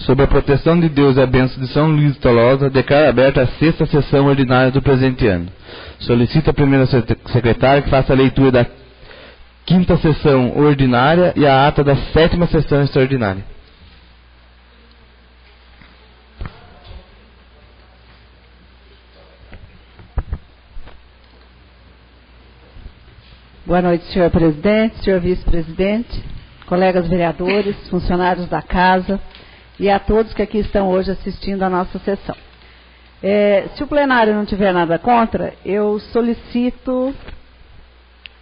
Sob a proteção de Deus e a bênção de São Luís de Tolosa, declaro aberta a 6ª sessão ordinária do presente ano. Solicito a primeira secretária que faça a leitura da 5ª sessão ordinária e a ata da 7ª sessão extraordinária. Boa noite, senhor presidente, senhor vice-presidente, colegas vereadores, funcionários da casa e a todos que aqui estão hoje assistindo a nossa sessão. Se o plenário não tiver nada contra, eu solicito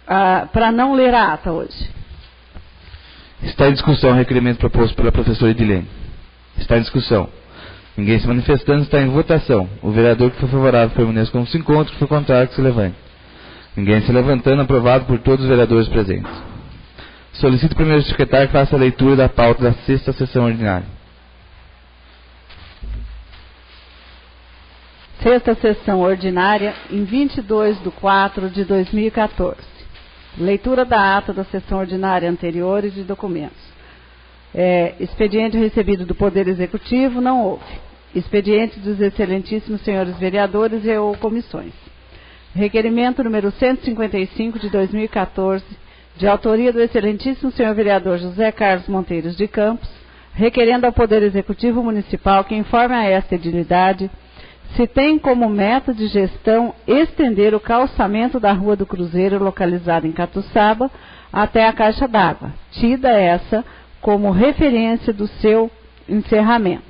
para não ler a ata hoje. Está em discussão o requerimento proposto pela professora Edilene. Está em discussão. Ninguém se manifestando, está em votação. O vereador que for favorável permaneça como se encontra, que for contrário que se levante. Ninguém se levantando, aprovado por todos os vereadores presentes. Solicito o primeiro secretário que faça a leitura da pauta da 6ª sessão ordinária. 6ª sessão ordinária, em 22/4/2014. Leitura da ata da sessão ordinária anterior e de documentos. Expediente recebido do Poder Executivo, não houve. Expediente dos excelentíssimos senhores vereadores e ou comissões. Requerimento número 155 de 2014, de autoria do excelentíssimo senhor vereador José Carlos Monteiro de Campos, requerendo ao Poder Executivo Municipal que informe a esta edilidade se tem como meta de gestão estender o calçamento da Rua do Cruzeiro, localizada em Catuçaba, até a caixa d'água, tida essa como referência do seu encerramento.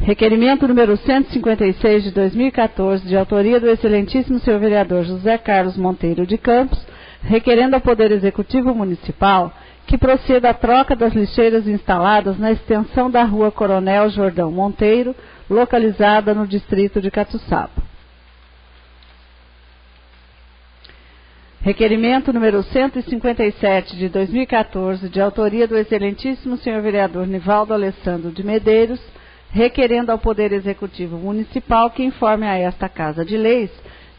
Requerimento número 156 de 2014, de autoria do excelentíssimo senhor vereador José Carlos Monteiro de Campos, requerendo ao Poder Executivo Municipal que proceda à troca das lixeiras instaladas na extensão da Rua Coronel Jordão Monteiro, localizada no distrito de Catuçaba. Requerimento número 157 de 2014, de autoria do excelentíssimo senhor vereador Nivaldo Alessandro de Medeiros, requerendo ao Poder Executivo Municipal que informe a esta Casa de Leis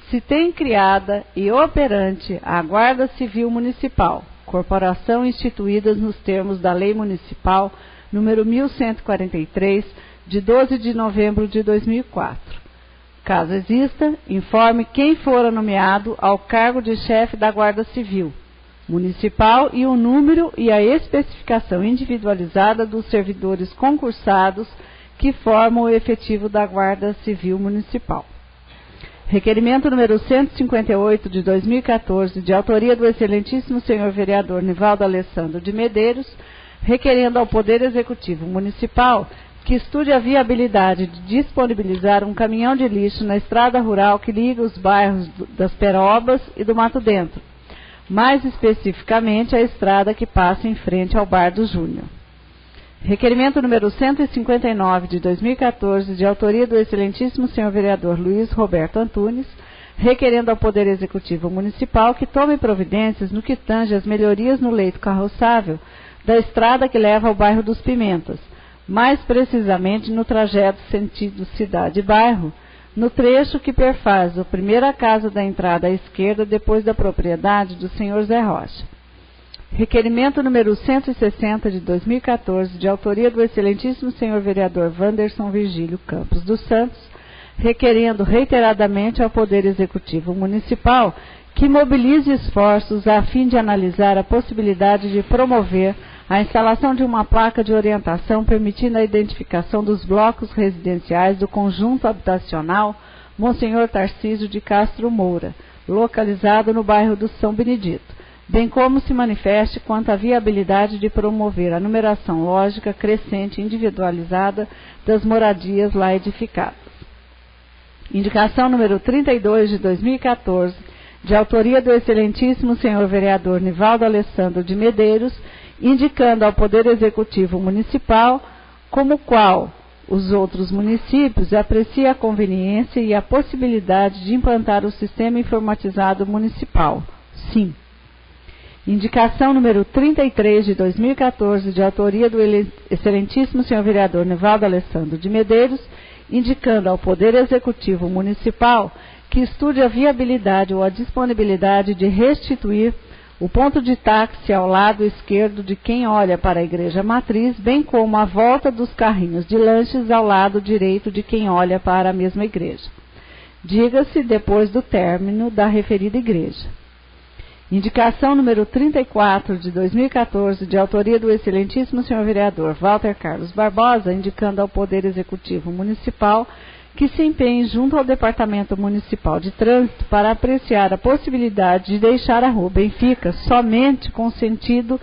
se tem criada e operante a Guarda Civil Municipal, corporação instituída nos termos da Lei Municipal número 1143, de 12 de novembro de 2004. Caso exista, informe quem fora nomeado ao cargo de chefe da Guarda Civil Municipal e o número e a especificação individualizada dos servidores concursados que formam o efetivo da Guarda Civil Municipal. Requerimento número 158 de 2014, de autoria do excelentíssimo senhor vereador Nivaldo Alessandro de Medeiros, requerendo ao Poder Executivo Municipal que estude a viabilidade de disponibilizar um caminhão de lixo na estrada rural que liga os bairros das Perobas e do Mato Dentro, mais especificamente a estrada que passa em frente ao Bar do Júnior. Requerimento número 159 de 2014, de autoria do excelentíssimo senhor vereador Luiz Roberto Antunes, requerendo ao Poder Executivo Municipal que tome providências no que tange as melhorias no leito carroçável da estrada que leva ao bairro dos Pimentas, mais precisamente no trajeto sentido cidade-bairro, no trecho que perfaz a primeira casa da entrada à esquerda depois da propriedade do senhor Zé Rocha. Requerimento número 160 de 2014, de autoria do excelentíssimo senhor vereador Wanderson Virgílio Campos dos Santos, requerendo reiteradamente ao Poder Executivo Municipal que mobilize esforços a fim de analisar a possibilidade de promover a instalação de uma placa de orientação permitindo a identificação dos blocos residenciais do conjunto habitacional Monsenhor Tarcísio de Castro Moura, localizado no bairro do São Benedito, bem como se manifeste quanto à viabilidade de promover a numeração lógica crescente e individualizada das moradias lá edificadas. Indicação número 32 de 2014, de autoria do excelentíssimo senhor vereador Nivaldo Alessandro de Medeiros, indicando ao Poder Executivo Municipal como qual os outros municípios aprecia a conveniência e a possibilidade de implantar o Sistema Informatizado Municipal, SIM. Indicação número 33 de 2014, de autoria do excelentíssimo senhor vereador Nivaldo Alessandro de Medeiros, indicando ao Poder Executivo Municipal que estude a viabilidade ou a disponibilidade de restituir o ponto de táxi ao lado esquerdo de quem olha para a igreja matriz, bem como a volta dos carrinhos de lanches ao lado direito de quem olha para a mesma igreja. Diga-se depois do término da referida igreja. Indicação número 34 de 2014, de autoria do excelentíssimo senhor vereador Walter Carlos Barbosa, indicando ao Poder Executivo Municipal que se empenhe junto ao Departamento Municipal de Trânsito para apreciar a possibilidade de deixar a Rua Benfica somente com sentido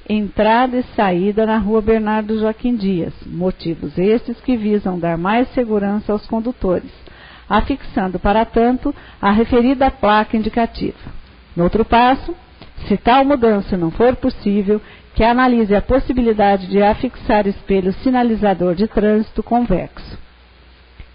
entrada e saída na Rua Bernardo Joaquim Dias, motivos estes que visam dar mais segurança aos condutores, afixando, para tanto, a referida placa indicativa. No outro passo, se tal mudança não for possível, que analise a possibilidade de afixar espelho sinalizador de trânsito convexo.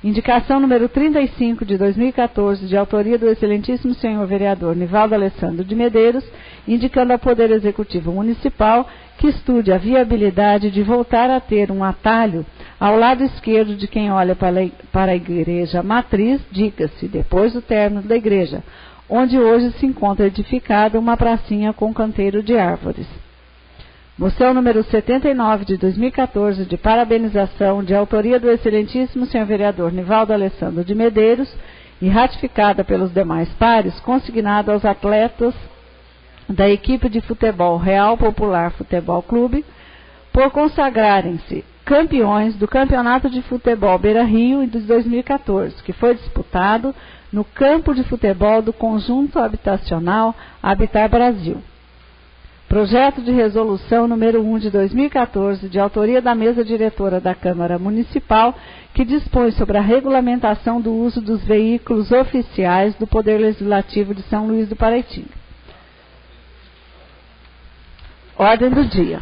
Indicação número 35 de 2014, de autoria do excelentíssimo senhor vereador Nivaldo Alessandro de Medeiros, indicando ao Poder Executivo Municipal que estude a viabilidade de voltar a ter um atalho ao lado esquerdo de quem olha para a igreja matriz, diga-se, depois do término da igreja, onde hoje se encontra edificada uma pracinha com canteiro de árvores. Moção número 79 de 2014, de parabenização, de autoria do excelentíssimo senhor vereador Nivaldo Alessandro de Medeiros e ratificada pelos demais pares, consignada aos atletas da equipe de futebol Real Popular Futebol Clube, por consagrarem-se campeões do Campeonato de Futebol Beira Rio de 2014, que foi disputado no campo de futebol do Conjunto Habitacional Habitar Brasil. Projeto de resolução número 1 de 2014, de autoria da mesa diretora da Câmara Municipal, que dispõe sobre a regulamentação do uso dos veículos oficiais do Poder Legislativo de São Luís do Paraitinga. Ordem do dia.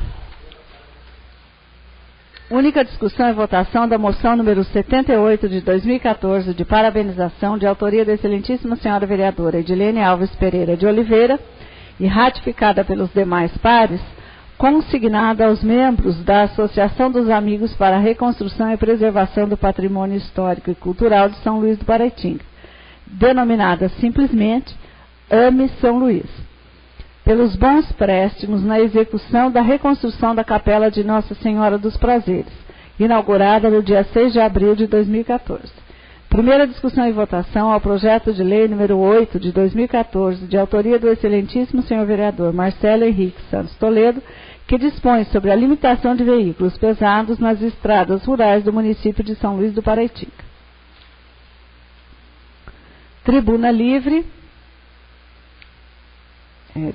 Única discussão e votação da moção número 78 de 2014, de parabenização, de autoria da excelentíssima senhora vereadora Edilene Alves Pereira de Oliveira, e ratificada pelos demais pares, consignada aos membros da Associação dos Amigos para a Reconstrução e Preservação do Patrimônio Histórico e Cultural de São Luís do Paraitinga, denominada simplesmente AME São Luís, pelos bons préstimos na execução da reconstrução da Capela de Nossa Senhora dos Prazeres, inaugurada no dia 6 de abril de 2014. Primeira discussão e votação ao projeto de lei número 8 de 2014, de autoria do excelentíssimo senhor vereador Marcelo Henrique Santos Toledo, que dispõe sobre a limitação de veículos pesados nas estradas rurais do município de São Luís do Paraitinga. Tribuna livre.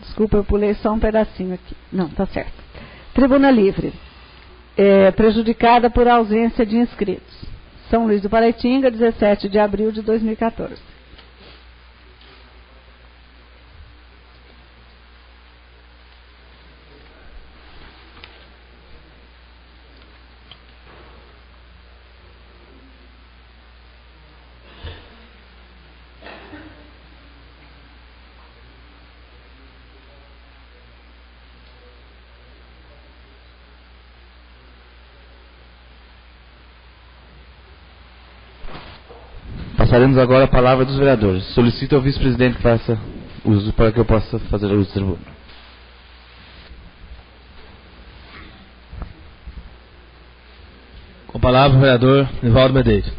Desculpa, eu pulei só um pedacinho aqui. Não, está certo. Tribuna livre. Prejudicada por ausência de inscritos. São Luís do Paraitinga, 17 de abril de 2014. Passaremos agora a palavra dos vereadores. Solicito ao vice-presidente que faça uso para que eu possa fazer uso do tribuna. Com a palavra o vereador Nivaldo Medeiros.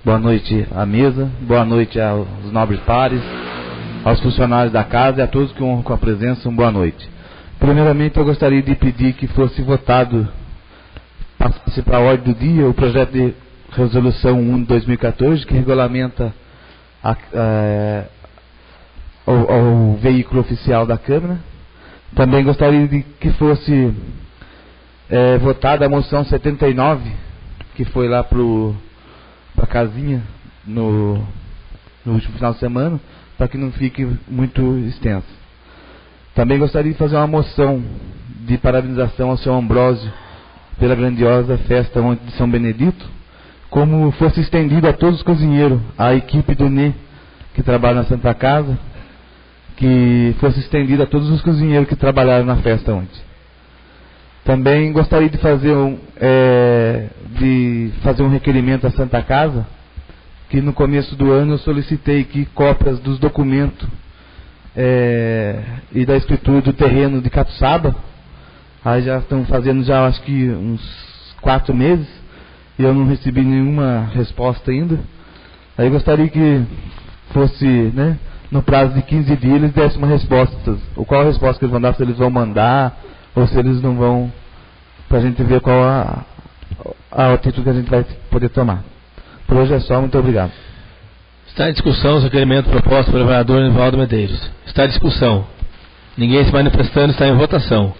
Boa noite à mesa, boa noite aos nobres pares, aos funcionários da casa e a todos que honram com a presença, boa noite. Primeiramente, eu gostaria de pedir que fosse votado, passe para a ordem do dia, o projeto de resolução 1 de 2014, que regulamenta o veículo oficial da Câmara. Também gostaria de que fosse votada a moção 79, que foi lá para a casinha no último final de semana, para que não fique muito extenso. Também gostaria de fazer uma moção de parabenização ao senhor Ambrósio pela grandiosa festa ontem de São Benedito, como fosse estendido a todos os cozinheiros, a equipe do NE que trabalha na Santa Casa, que fosse estendido a todos os cozinheiros que trabalharam na festa ontem. Também gostaria de fazer um requerimento à Santa Casa, que no começo do ano eu solicitei que cópias dos documentos e da escritura do terreno de Catuçaba. Aí já estão fazendo já acho que uns 4 meses e eu não recebi nenhuma resposta ainda. Aí eu gostaria que fosse, né, no prazo de 15 dias eles dessem uma resposta. Ou qual a resposta que eles vão dar, se eles vão mandar ou se eles não vão, para a gente ver qual a atitude que a gente vai poder tomar. Por hoje é só, muito obrigado. Está em discussão o requerimento proposto pelo vereador Nivaldo Medeiros. Está em discussão. Ninguém se manifestando, está em votação.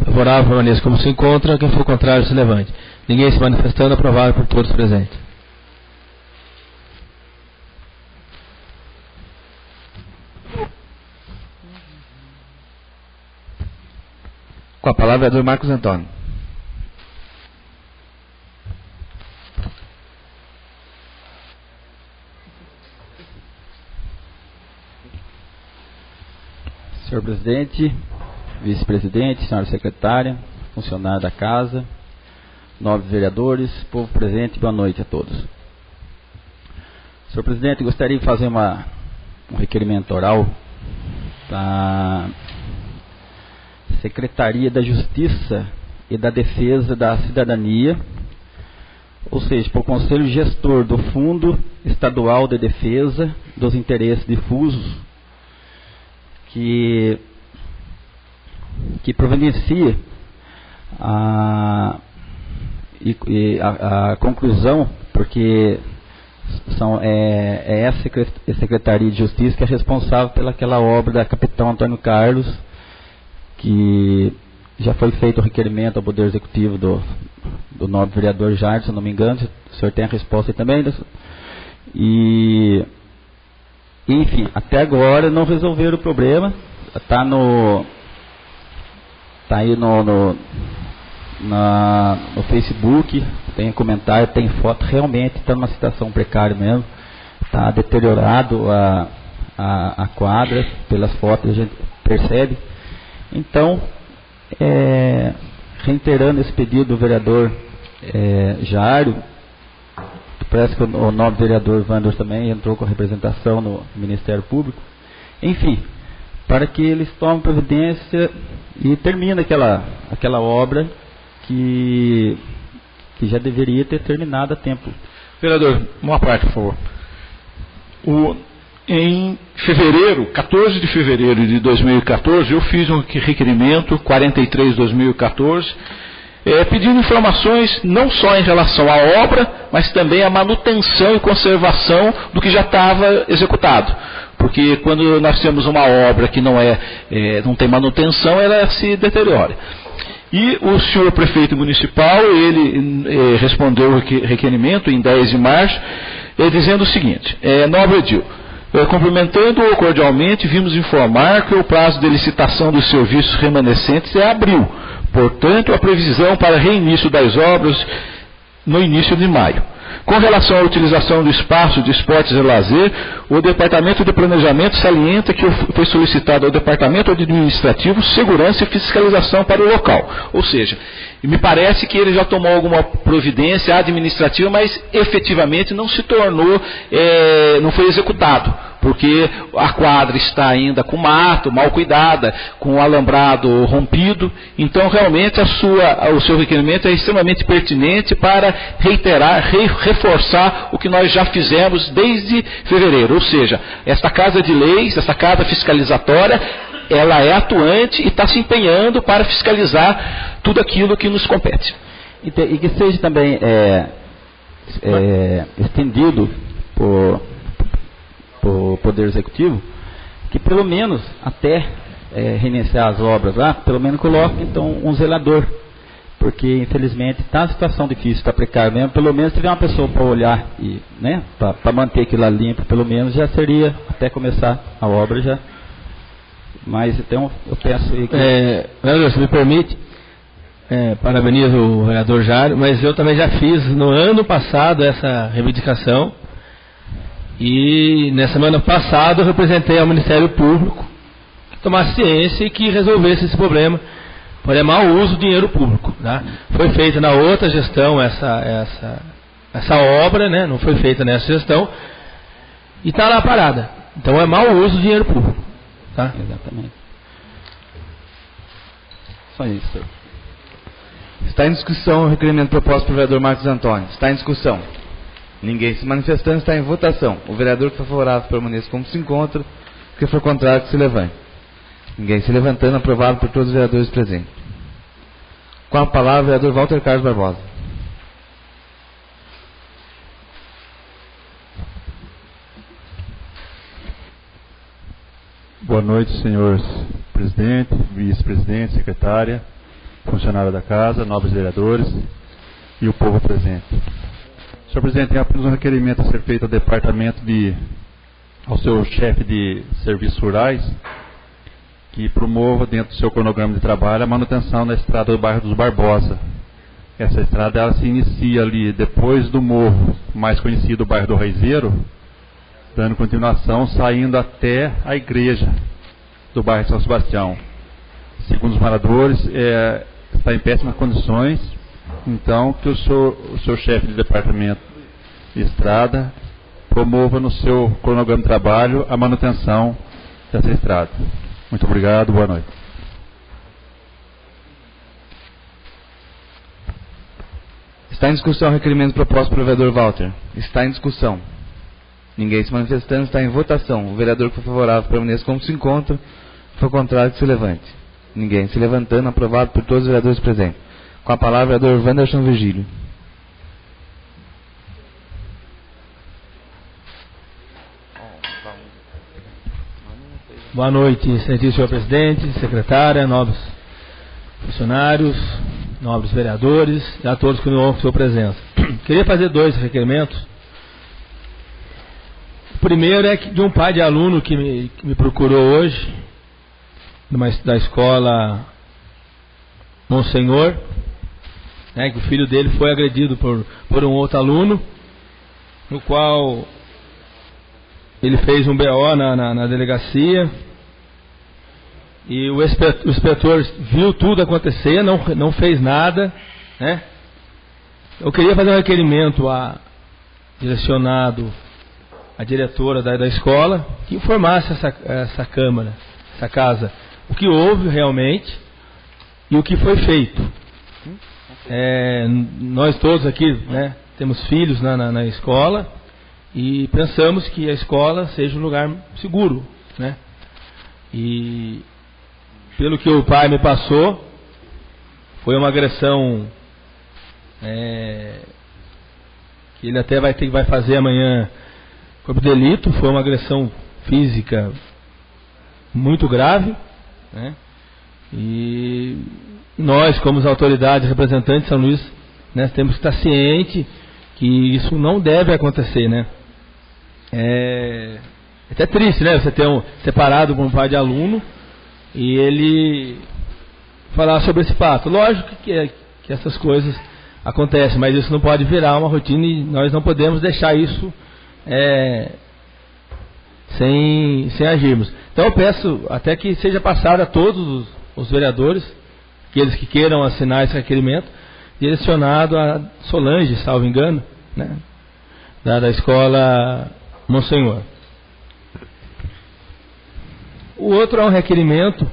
Favorável, permaneça como se encontra. Quem for contrário, se levante. Ninguém se manifestando, aprovado por todos presentes. Com a palavra, vereador Marcos Antônio. Senhor presidente, vice-presidente, senhora secretária, funcionário da casa, nobres vereadores, povo presente, boa noite a todos. Senhor presidente, gostaria de fazer um requerimento oral para a Secretaria da Justiça e da Defesa da Cidadania, ou seja, para o Conselho Gestor do Fundo Estadual de Defesa dos Interesses Difusos, que providencia a conclusão, porque é essa Secretaria de Justiça que é responsável pelaquela obra da Capitão Antônio Carlos, que já foi feito o requerimento ao Poder Executivo do nobre vereador Jair, se eu não me engano. O senhor tem a resposta aí também? Enfim, até agora não resolveram o problema. Está aí no Facebook, tem comentário, tem foto, realmente está numa situação precária mesmo. Está deteriorado a quadra, pelas fotos a gente percebe. Então, reiterando esse pedido do vereador Jário, parece que o nobre vereador Wander também entrou com a representação no Ministério Público. Enfim, para que eles tomem providência e terminem aquela obra que já deveria ter terminado a tempo. Vereador, uma parte, por favor. Em fevereiro, 14 de fevereiro de 2014, eu fiz um requerimento 43/2014, pedindo informações não só em relação à obra, mas também à manutenção e conservação do que já estava executado. Porque quando nós temos uma obra que não tem manutenção, ela se deteriora. E o senhor prefeito municipal, ele respondeu o requerimento em 10 de março, dizendo o seguinte: nobre Edil, cumprimentando-o cordialmente, vimos informar que o prazo de licitação dos serviços remanescentes é abril. Portanto, a previsão para reinício das obras no início de maio. Com relação à utilização do espaço de esportes e lazer, o Departamento de Planejamento salienta que foi solicitado ao Departamento Administrativo segurança e fiscalização para o local. Ou seja, me parece que ele já tomou alguma providência administrativa, mas efetivamente não se tornou, não foi executado, porque a quadra está ainda com mato, mal cuidada, com o alambrado rompido. Então, realmente, o seu requerimento é extremamente pertinente para reiterar, reforçar o que nós já fizemos desde fevereiro. Ou seja, esta Casa de Leis, esta Casa Fiscalizatória, ela é atuante e está se empenhando para fiscalizar tudo aquilo que nos compete. E que seja também estendido por Poder Executivo, que pelo menos até reiniciar as obras lá, pelo menos coloque então um zelador, porque infelizmente está a situação difícil, está precário mesmo. Pelo menos se tiver uma pessoa para olhar e, né, para manter aquilo lá limpo, pelo menos já seria até começar a obra já. Mas então eu peço aí que... vereador, se me permite, parabenizo o vereador Jário, mas eu também já fiz no ano passado essa reivindicação. E na semana passada eu representei ao Ministério Público que tomasse ciência e que resolvesse esse problema por mau uso do dinheiro público. Tá? Foi feita na outra gestão essa obra, né? Não foi feita nessa gestão, e está lá parada. Então é mau uso do dinheiro público. Tá? Exatamente. Só isso, senhor. Está em discussão o requerimento proposto pelo vereador Marcos Antônio. Está em discussão. Ninguém se manifestando, está em votação. O vereador que for favorável permaneça como se encontra. O que for contrário, que se levante. Ninguém se levantando, aprovado por todos os vereadores presentes. Com a palavra, o vereador Walter Carlos Barbosa. Boa noite, senhor presidente, vice-presidente, secretária, funcionário da casa, nobres vereadores e o povo presente. Senhor presidente, tem apenas um requerimento a ser feito ao departamento ao seu chefe de serviços rurais, que promova dentro do seu cronograma de trabalho a manutenção da estrada do bairro dos Barbosa. Essa estrada ela se inicia ali depois do morro, mais conhecido, o bairro do Raizeiro, dando continuação, saindo até a igreja do bairro São Sebastião. Segundo os moradores, está em péssimas condições, então que o seu chefe de departamento de estrada promova no seu cronograma de trabalho a manutenção dessa estrada. Muito obrigado, boa noite. Está em discussão o requerimento proposto pelo vereador Walter. Está em discussão. Ninguém se manifestando, está em votação. O vereador que for favorável permaneça como se encontra. Se for contrário, que se levante. Ninguém se levantando, aprovado por todos os vereadores presentes. Com a palavra, o vereador Wanderson Virgílio. Boa noite, excelentíssimo senhor presidente, secretária, nobres funcionários, nobres vereadores e a todos que me honram com sua presença. Queria fazer 2 requerimentos. O primeiro é de um pai de aluno que me procurou hoje, da escola Monsenhor, que o filho dele foi agredido por um outro aluno, no qual ele fez um BO na delegacia, e o inspetor viu tudo acontecer, não fez nada, né? Eu queria fazer um requerimento direcionado à diretora da escola, que informasse essa Câmara, essa casa, o que houve realmente e o que foi feito. Nós todos aqui, né, temos filhos na escola, e pensamos que a escola seja um lugar seguro, né? E pelo que o pai me passou, foi uma agressão que ele até vai fazer amanhã corpo de delito. Foi uma agressão física muito grave, né? E nós, como as autoridades representantes de São Luís, né, temos que estar cientes que isso não deve acontecer, né? É até triste, né? Você ter separado com um pai de aluno e ele falar sobre esse fato. Lógico que essas coisas acontecem, mas isso não pode virar uma rotina e nós não podemos deixar isso sem agirmos. Então eu peço até que seja passado a todos os vereadores, aqueles que queiram assinar esse requerimento, direcionado a Solange, salvo engano, né, da escola Monsenhor. O outro é um requerimento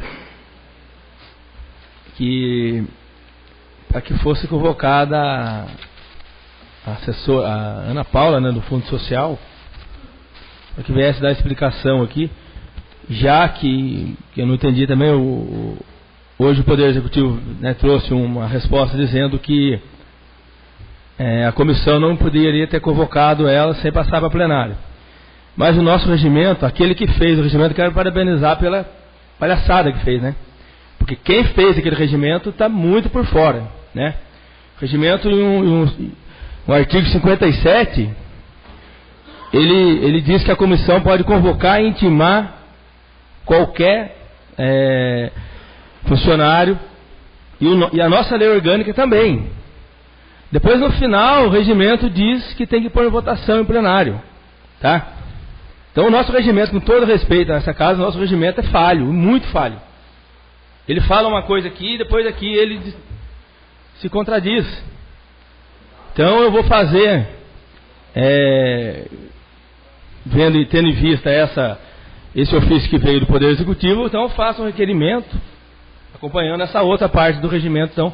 para que fosse convocada a Ana Paula, né, do Fundo Social, para que viesse dar explicação aqui, já que eu não entendi também, hoje o Poder Executivo, né, trouxe uma resposta dizendo que a comissão não poderia ter convocado ela sem passar para plenário. Mas o nosso regimento, aquele que fez o regimento, quero parabenizar pela palhaçada que fez, né? Porque quem fez aquele regimento está muito por fora, né? O regimento, o artigo 57, ele diz que a comissão pode convocar e intimar qualquer funcionário, e a nossa lei orgânica também. Depois, no final, o regimento diz que tem que pôr em votação em plenário, tá? Então, o nosso regimento, com todo respeito a essa casa, o nosso regimento é falho, muito falho. Ele fala uma coisa aqui e depois aqui ele se contradiz. Então, eu vou fazer vendo e tendo em vista esse ofício que veio do Poder Executivo, então faça um requerimento, acompanhando essa outra parte do regimento, então,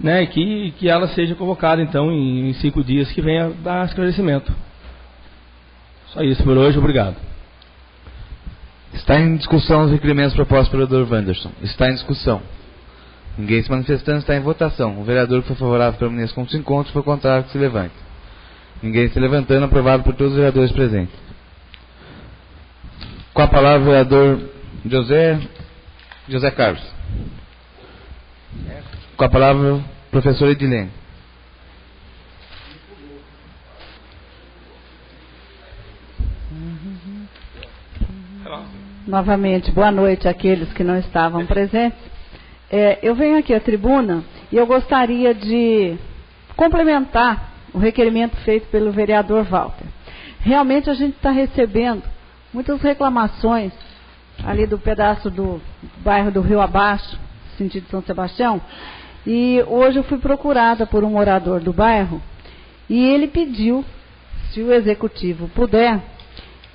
né, que ela seja convocada, então, em 5 dias, que venha dar esclarecimento. Só isso por hoje, obrigado. Está em discussão os requerimentos propostos pelo vereador Wanderson. Está em discussão. Ninguém se manifestando, está em votação. O vereador que for favorável permaneça como se encontra, se for contrário, que se levante. Ninguém se levantando, aprovado por todos os vereadores presentes. Com a palavra o vereador José Carlos. Com a palavra o professor Edilene. Novamente, boa noite àqueles que não estavam presentes. Eu venho aqui à tribuna e eu gostaria de complementar o requerimento feito pelo vereador Walter. Realmente a gente está recebendo muitas reclamações ali do pedaço do bairro do Rio Abaixo, sentido São Sebastião, e hoje eu fui procurada por um morador do bairro e ele pediu, se o executivo puder,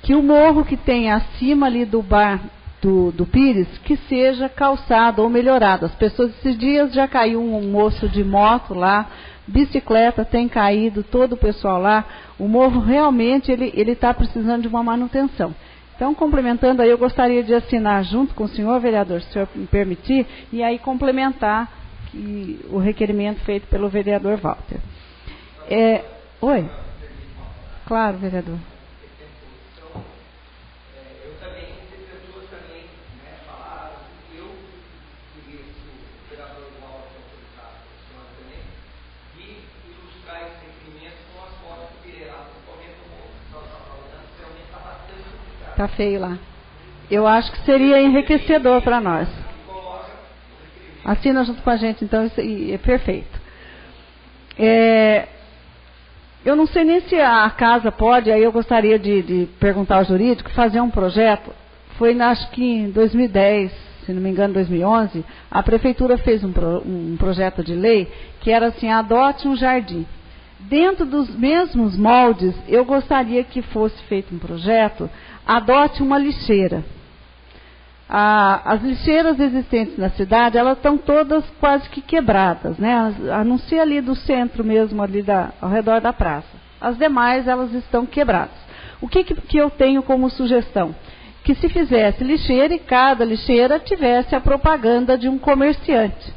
que o morro que tem acima ali do bar do Pires, que seja calçado ou melhorado. As pessoas, esses dias já caiu um moço de moto lá, bicicleta tem caído, todo o pessoal lá. O morro realmente ele está precisando de uma manutenção. Então, complementando aí, eu gostaria de assinar junto com o senhor vereador, se o senhor me permitir, e aí complementar o requerimento feito pelo vereador Walter. Oi? Claro, vereador. Está feio lá. Eu acho que seria enriquecedor para nós. Assina junto com a gente, então, isso é perfeito. Eu não sei nem se a casa pode, aí eu gostaria de perguntar ao jurídico, fazer um projeto. Foi, acho que em 2010, se não me engano, 2011, a prefeitura fez um projeto de lei que era assim, adote um jardim. Dentro dos mesmos moldes, eu gostaria que fosse feito um projeto, adote uma lixeira. As lixeiras existentes na cidade, elas estão todas quase que quebradas, né? A não ser ali do centro mesmo, ali ao redor da praça. As demais, elas estão quebradas. O que eu tenho como sugestão? Que se fizesse lixeira e cada lixeira tivesse a propaganda de um comerciante.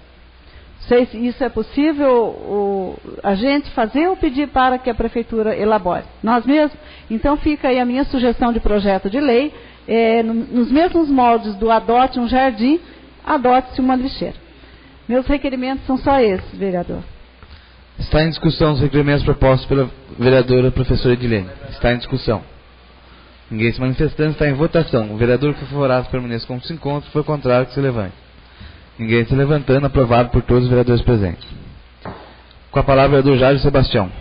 Não sei se isso é possível a gente fazer ou pedir para que a prefeitura elabore. Nós mesmos? Então fica aí a minha sugestão de projeto de lei, nos mesmos moldes do adote um jardim, adote-se uma lixeira. Meus requerimentos são só esses, vereador. Está em discussão os requerimentos propostos pela vereadora professora Edilene. Está em discussão. Ninguém se manifestando, está em votação. O vereador que for favorável permaneça como se encontra, se for contrário, que se levante. Ninguém se levantando, aprovado por todos os vereadores presentes. Com a palavra o vereador Jair Sebastião.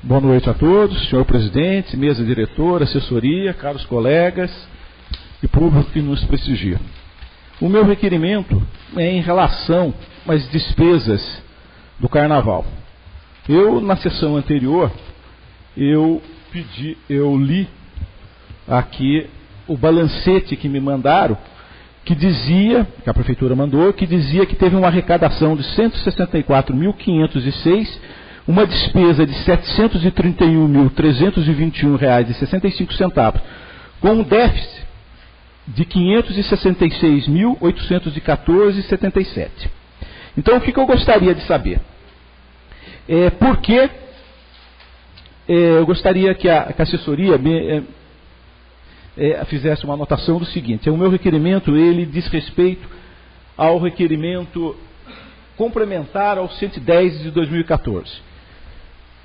Boa noite a todos, senhor presidente, mesa diretora, assessoria, caros colegas e público que nos prestigia. O meu requerimento é em relação às despesas do carnaval. Na sessão anterior, eu li aqui o balancete que me mandaram, que a prefeitura mandou, que dizia que teve uma arrecadação de R$ 164.506, uma despesa de R$ 731.321,65, com um déficit de R$ 566.814,77. Então, o que eu gostaria de saber? Por que eu gostaria que a assessoria fizesse uma anotação do seguinte: o meu requerimento, ele diz respeito ao requerimento complementar ao 110 de 2014,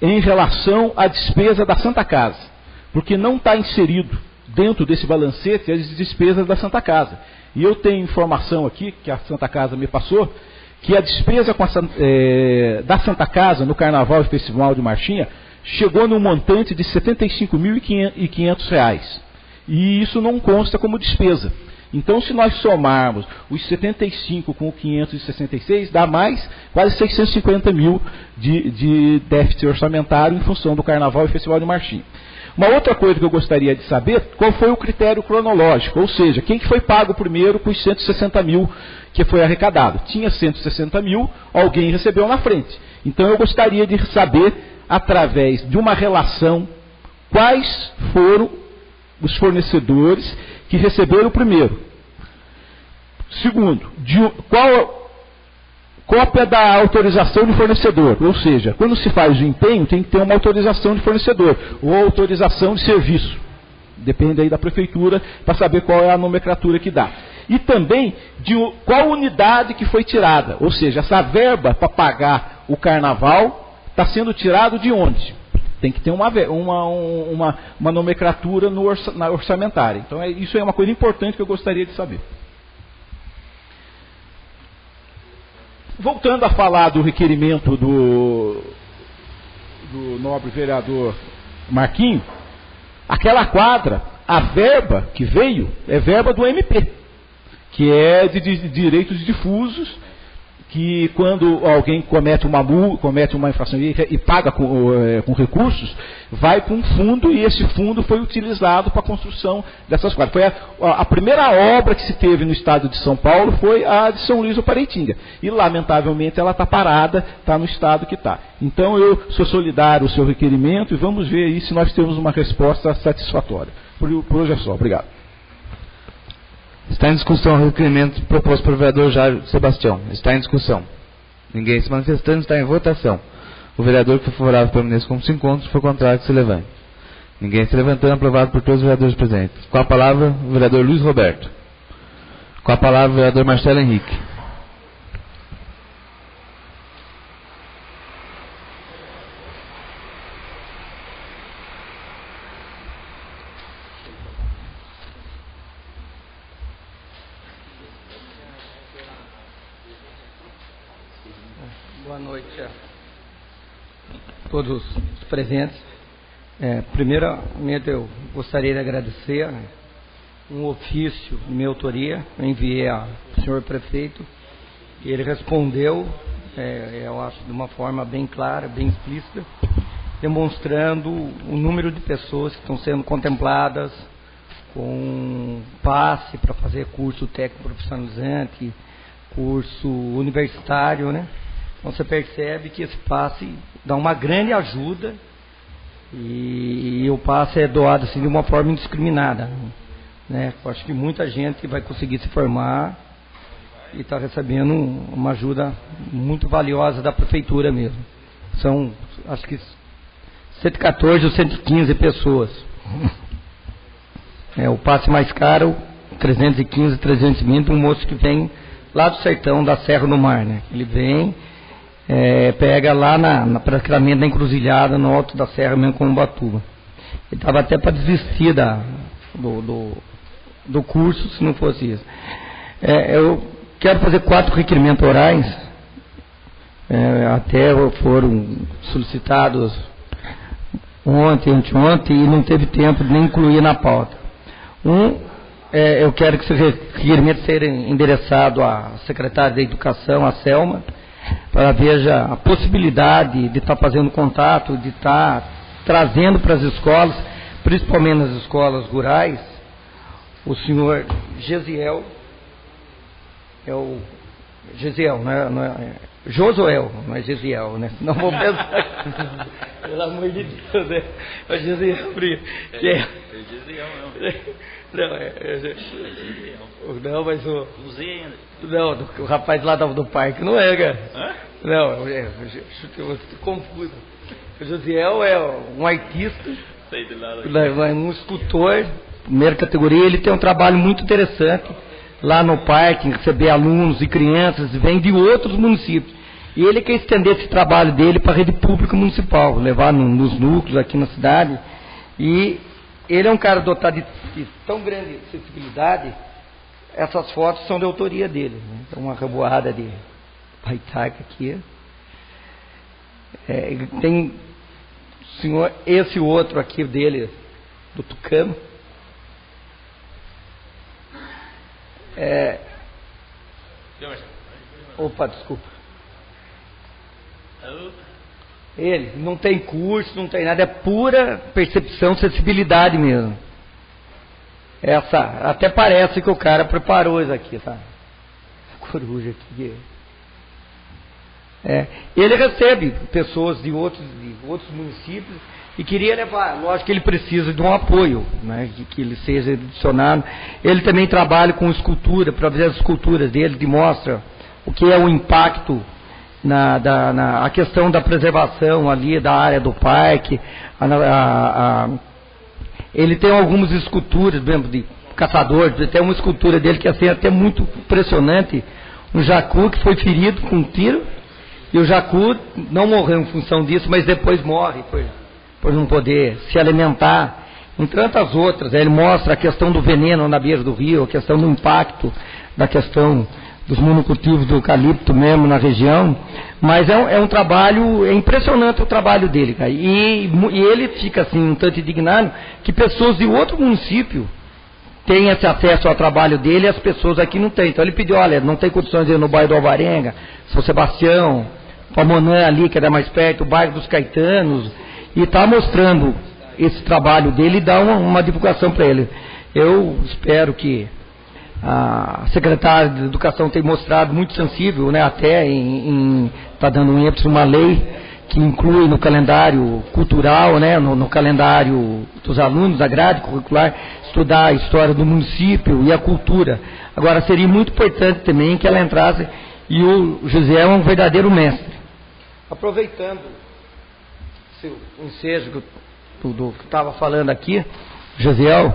em relação à despesa da Santa Casa, porque não está inserido dentro desse balancete as despesas da Santa Casa. E eu tenho informação aqui, que a Santa Casa me passou, que a despesa da Santa Casa no Carnaval e Festival de Marchinha chegou num montante de R$ 75.500. E isso não consta como despesa. Então, se nós somarmos os 75 com o 566, dá mais quase 650 mil de déficit orçamentário em função do Carnaval e Festival de Marchinha. Uma outra coisa que eu gostaria de saber, qual foi o critério cronológico, ou seja, quem que foi pago primeiro com os 160 mil que foi arrecadado. Tinha 160 mil, alguém recebeu na frente. Então eu gostaria de saber, através de uma relação, quais foram os fornecedores que receberam primeiro. Segundo, cópia da autorização de fornecedor, ou seja, quando se faz o empenho tem que ter uma autorização de fornecedor ou autorização de serviço, depende aí da prefeitura para saber qual é a nomenclatura que dá. E também de qual unidade que foi tirada, ou seja, essa verba para pagar o carnaval está sendo tirado de onde? Tem que ter uma nomenclatura na orçamentária. Então isso é uma coisa importante que eu gostaria de saber. Voltando a falar do requerimento do nobre vereador Marquinho, aquela quadra, a verba que veio é verba do MP, que é de direitos difusos, que quando alguém comete uma infração e paga com recursos, vai para um fundo, e esse fundo foi utilizado para a construção dessas quadras. Foi a primeira obra que se teve no estado de São Paulo foi a de São Luís do Paraitinga. E, lamentavelmente, ela está parada, está no estado que está. Então, eu sou solidário ao seu requerimento e vamos ver aí se nós temos uma resposta satisfatória. Por hoje é só. Obrigado. Está em discussão o requerimento proposto pelo vereador Jair Sebastião. Está em discussão. Ninguém se manifestando, está em votação. O vereador que for favorável permaneça como se encontra, se for contrário, que se levante. Ninguém se levantando, aprovado por todos os vereadores presentes. Com a palavra, o vereador Luiz Roberto. Com a palavra, o vereador Marcelo Henrique. Boa noite a todos os presentes. Primeiramente, eu gostaria de agradecer um ofício de minha autoria. Eu enviei ao senhor prefeito e ele respondeu, eu acho, de uma forma bem clara, bem explícita, demonstrando o número de pessoas que estão sendo contempladas com passe para fazer curso técnico profissionalizante, curso universitário, né? Então você percebe que esse passe dá uma grande ajuda e o passe é doado assim de uma forma indiscriminada, né? Eu acho que muita gente vai conseguir se formar e está recebendo uma ajuda muito valiosa da prefeitura mesmo. São, acho que 114 ou 115 pessoas. O passe mais caro, 315, 320, um moço que vem lá do sertão da Serra do Mar, né? Ele vem, pega lá praticamente na encruzilhada, no alto da serra mesmo, com Ubatuba. Ele estava até para desistir do curso, se não fosse isso. Eu quero fazer 4 requerimentos orais, até foram solicitados ontem, anteontem, e não teve tempo de nem incluir na pauta. Eu quero que esse requerimento seja endereçado à secretária da Educação, a Selma, para veja a possibilidade de estar fazendo contato, de estar trazendo para as escolas, principalmente nas escolas rurais, o senhor Gesiel, Gesiel, não é Josuel, não é Gesiel, né? Não vou pensar. Pelo amor de Deus, né? O Gesiel, que é Gesiel, não, mas o rapaz lá do parque não é, cara. Não, eu estou confuso. O Josiel é um artista, um escultor, primeira categoria. Ele tem um trabalho muito interessante lá no parque, em receber alunos e crianças, vem de outros municípios. E ele quer estender esse trabalho dele para a rede pública municipal, levar nos núcleos aqui na cidade. E ele é um cara dotado de tão grande acessibilidade, essas fotos são de autoria dele, né? Então, uma reboada de baitaca aqui. Tem senhor, esse outro aqui dele, do Tucano. Opa, desculpa. Ele não tem curso, não tem nada, é pura percepção, sensibilidade mesmo. Até parece que o cara preparou isso aqui, tá? Coruja aqui. Ele recebe pessoas de outros municípios e queria levar. Lógico que ele precisa de um apoio, né, que ele seja adicionado. Ele também trabalha com escultura, para ver as esculturas dele, que mostra o que é o impacto a questão da preservação ali da área do parque. Ele tem algumas esculturas, mesmo de caçador, tem uma escultura dele que é assim, até muito impressionante, um jacu que foi ferido com um tiro, e o jacu não morreu em função disso, mas depois morre por não poder se alimentar, em tantas outras. Ele mostra a questão do veneno na beira do rio, a questão do impacto da questão dos monocultivos do eucalipto mesmo na região, mas é um trabalho, é impressionante o trabalho dele, cara. E ele fica assim um tanto indignado que pessoas de outro município têm esse acesso ao trabalho dele e as pessoas aqui não têm. Então ele pediu, olha, não tem condições de ir no bairro do Alvarenga, São Sebastião, Pamonã ali, que era mais perto, o bairro dos Caetanos, e está mostrando esse trabalho dele e dá uma divulgação para ele. Eu espero que a secretária de Educação tem mostrado muito sensível, né, até está dando um ênfase uma lei que inclui no calendário cultural, né, no calendário dos alunos, da grade curricular, estudar a história do município e a cultura. Agora, seria muito importante também que ela entrasse, e o José é um verdadeiro mestre. Aproveitando o ensejo que eu estava falando aqui, Josiel,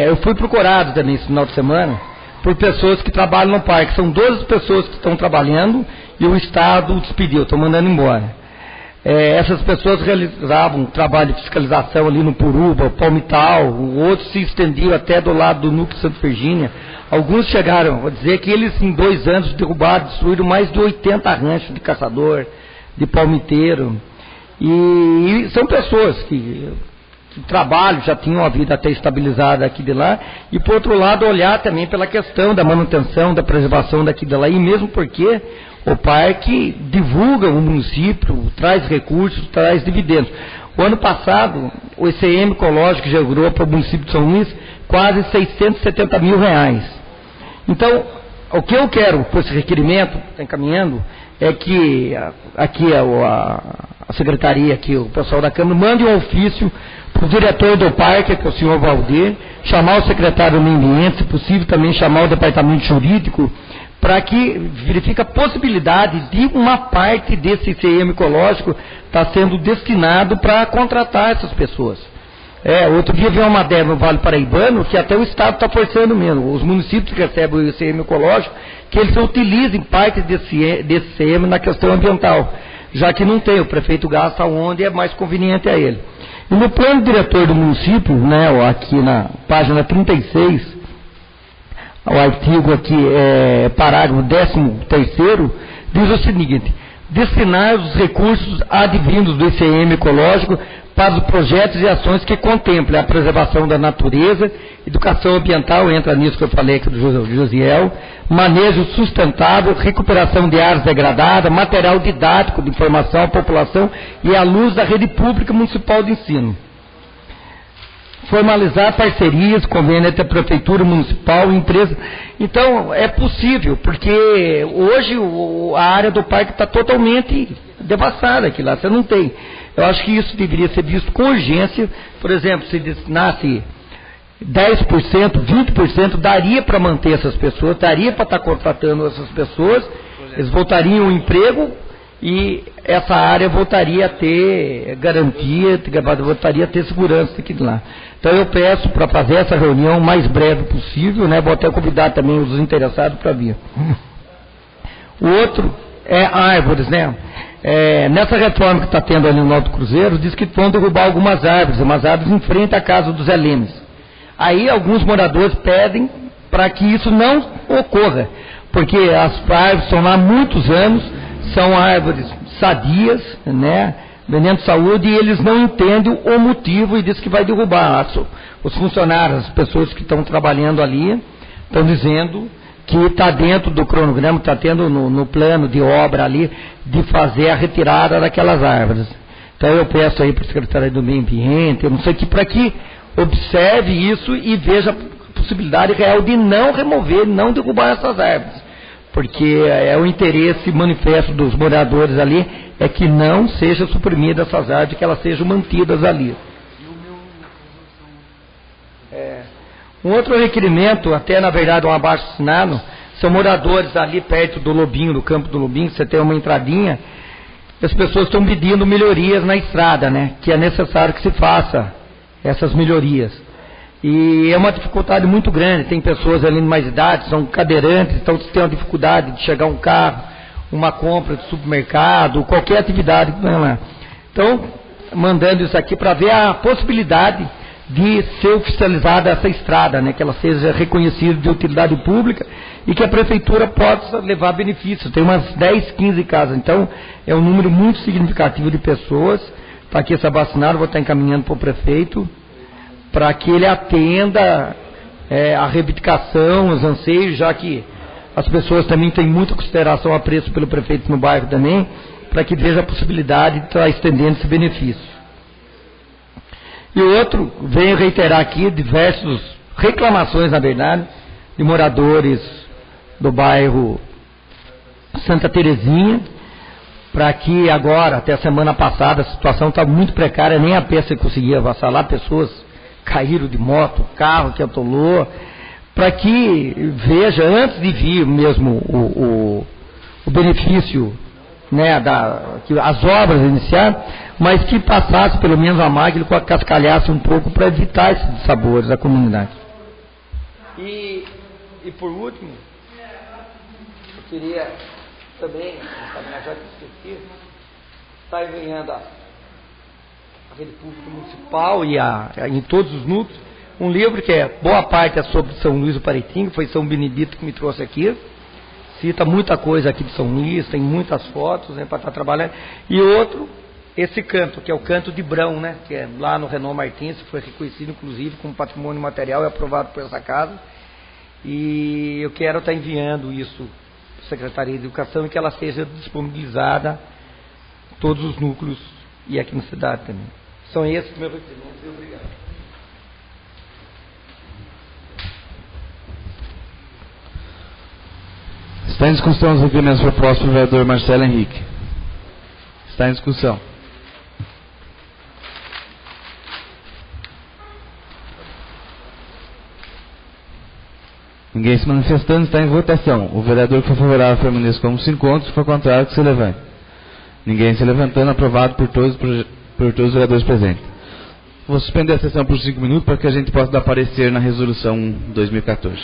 eu fui procurado também esse final de semana por pessoas que trabalham no parque. São 12 pessoas que estão trabalhando e o Estado despediu, estão mandando embora. Essas pessoas realizavam trabalho de fiscalização ali no Puruba, Palmital, outros se estendiam até do lado do núcleo Santa Virgínia. Alguns chegaram a dizer que eles em 2 anos derrubaram, destruíram mais de 80 ranchos de caçador, de palmiteiro. E são pessoas que trabalho, já tinham a vida até estabilizada aqui de lá, e por outro lado olhar também pela questão da manutenção, da preservação daqui de lá, e mesmo porque o parque divulga o município, traz recursos, traz dividendos. O ano passado, o ICM ecológico gerou para o município de São Luís quase R$670 mil. Então, o que eu quero com esse requerimento, está encaminhando, é que aqui a secretaria, aqui, o pessoal da Câmara, mande um ofício para o diretor do parque, que é o senhor Valdir, chamar o secretário do Meio Ambiente, se possível também chamar o departamento jurídico, para que verifique a possibilidade de uma parte desse ICM ecológico estar sendo destinado para contratar essas pessoas. Outro dia veio uma matéria no Vale Paraibano que até o Estado está forçando mesmo, os municípios que recebem o ICM ecológico, que eles utilizem parte desse ICM na questão ambiental, já que não tem, o prefeito gasta onde é mais conveniente a ele. E no plano diretor do município, né, aqui na página 36, o artigo aqui, parágrafo 13º, diz o seguinte: destinar os recursos advindos do ICM ecológico para os projetos e ações que contemplem a preservação da natureza, educação ambiental, entra nisso que eu falei aqui do Josiel, manejo sustentável, recuperação de áreas degradadas, material didático de informação à população e à luz da rede pública municipal de ensino. Formalizar parcerias, convênio entre a prefeitura municipal e empresa. Então, é possível, porque hoje a área do parque está totalmente devastada aqui lá, você não tem. Eu acho que isso deveria ser visto com urgência. Por exemplo, se destinasse 10%, 20%, daria para manter essas pessoas, daria para estar contratando essas pessoas, eles voltariam ao emprego e essa área voltaria a ter garantia, voltaria a ter segurança aqui de lá. Então eu peço para fazer essa reunião o mais breve possível, né? Vou até convidar também os interessados para vir. O outro é árvores, né? Nessa reforma que está tendo ali no Alto Cruzeiro, diz que vão derrubar algumas árvores, umas árvores em frente à casa dos Zé Lemes. Aí alguns moradores pedem para que isso não ocorra, porque as árvores estão lá há muitos anos, são árvores sadias, né, vendendo saúde, e eles não entendem o motivo e diz que vai derrubar. Os funcionários, as pessoas que estão trabalhando ali, Estão dizendo que está dentro do cronograma, está tendo no plano de obra ali, de fazer a retirada daquelas árvores. Então eu peço aí para o secretário do Meio Ambiente, eu não sei que, para que observe isso e veja a possibilidade real de não remover, não derrubar essas árvores. Porque é o interesse manifesto dos moradores ali, é que não seja suprimida essas árvores, que elas sejam mantidas ali. Um outro requerimento, até na verdade um abaixo-assinado, são moradores ali perto do Lobinho, no campo do Lobinho, você tem uma entradinha, as pessoas estão pedindo melhorias na estrada, né? Que é necessário que se faça essas melhorias. E é uma dificuldade muito grande, tem pessoas ali de mais idade, são cadeirantes, então tem uma dificuldade de chegar um carro, uma compra de supermercado, qualquer atividade que venha lá. Então, mandando isso aqui para ver a possibilidade de ser oficializada essa estrada, né, que ela seja reconhecida de utilidade pública e que a prefeitura possa levar benefícios. Tem umas 10, 15 casas, então é um número muito significativo de pessoas. Está aqui essa vacinada, vou estar encaminhando para o prefeito, para que ele atenda a reivindicação, os anseios, já que as pessoas também têm muita consideração, apreço pelo prefeito no bairro também, para que veja a possibilidade de estar estendendo esse benefício. E o outro, venho reiterar aqui diversas reclamações, na verdade, de moradores do bairro Santa Terezinha, para que agora, até a semana passada, a situação está muito precária, nem a pé você conseguia avassalar, pessoas caíram de moto, carro que atolou, para que veja, antes de vir mesmo o benefício, né, que as obras iniciar, mas que passasse pelo menos a máquina, cascalhasse um pouco para evitar esses dissabores da comunidade. E por último, eu queria também, já que esqueci, está enviando a rede pública municipal e em todos os núcleos, um livro que boa parte é sobre São Luís do Paritinga, foi São Benedito que me trouxe aqui, cita muita coisa aqui de São Luís, tem muitas fotos, né, para estar trabalhando, e outro, esse canto, que é o canto de Brão, né, que é lá no Renan Martins, foi reconhecido inclusive como patrimônio material e aprovado por essa casa, e eu quero estar enviando isso para a Secretaria de Educação e que ela seja disponibilizada em todos os núcleos e aqui na cidade também. São esses meus requerimentos e obrigado. Está em discussão os requerimentos propostos pelo vereador Marcelo Henrique. Está em discussão. Ninguém se manifestando, está em votação. O vereador que for favorável permaneça como se encontra, se for contrário, que se levante. Ninguém se levantando, aprovado por todos os vereadores presentes. Vou suspender a sessão por 5 minutos para que a gente possa dar parecer na resolução 2014.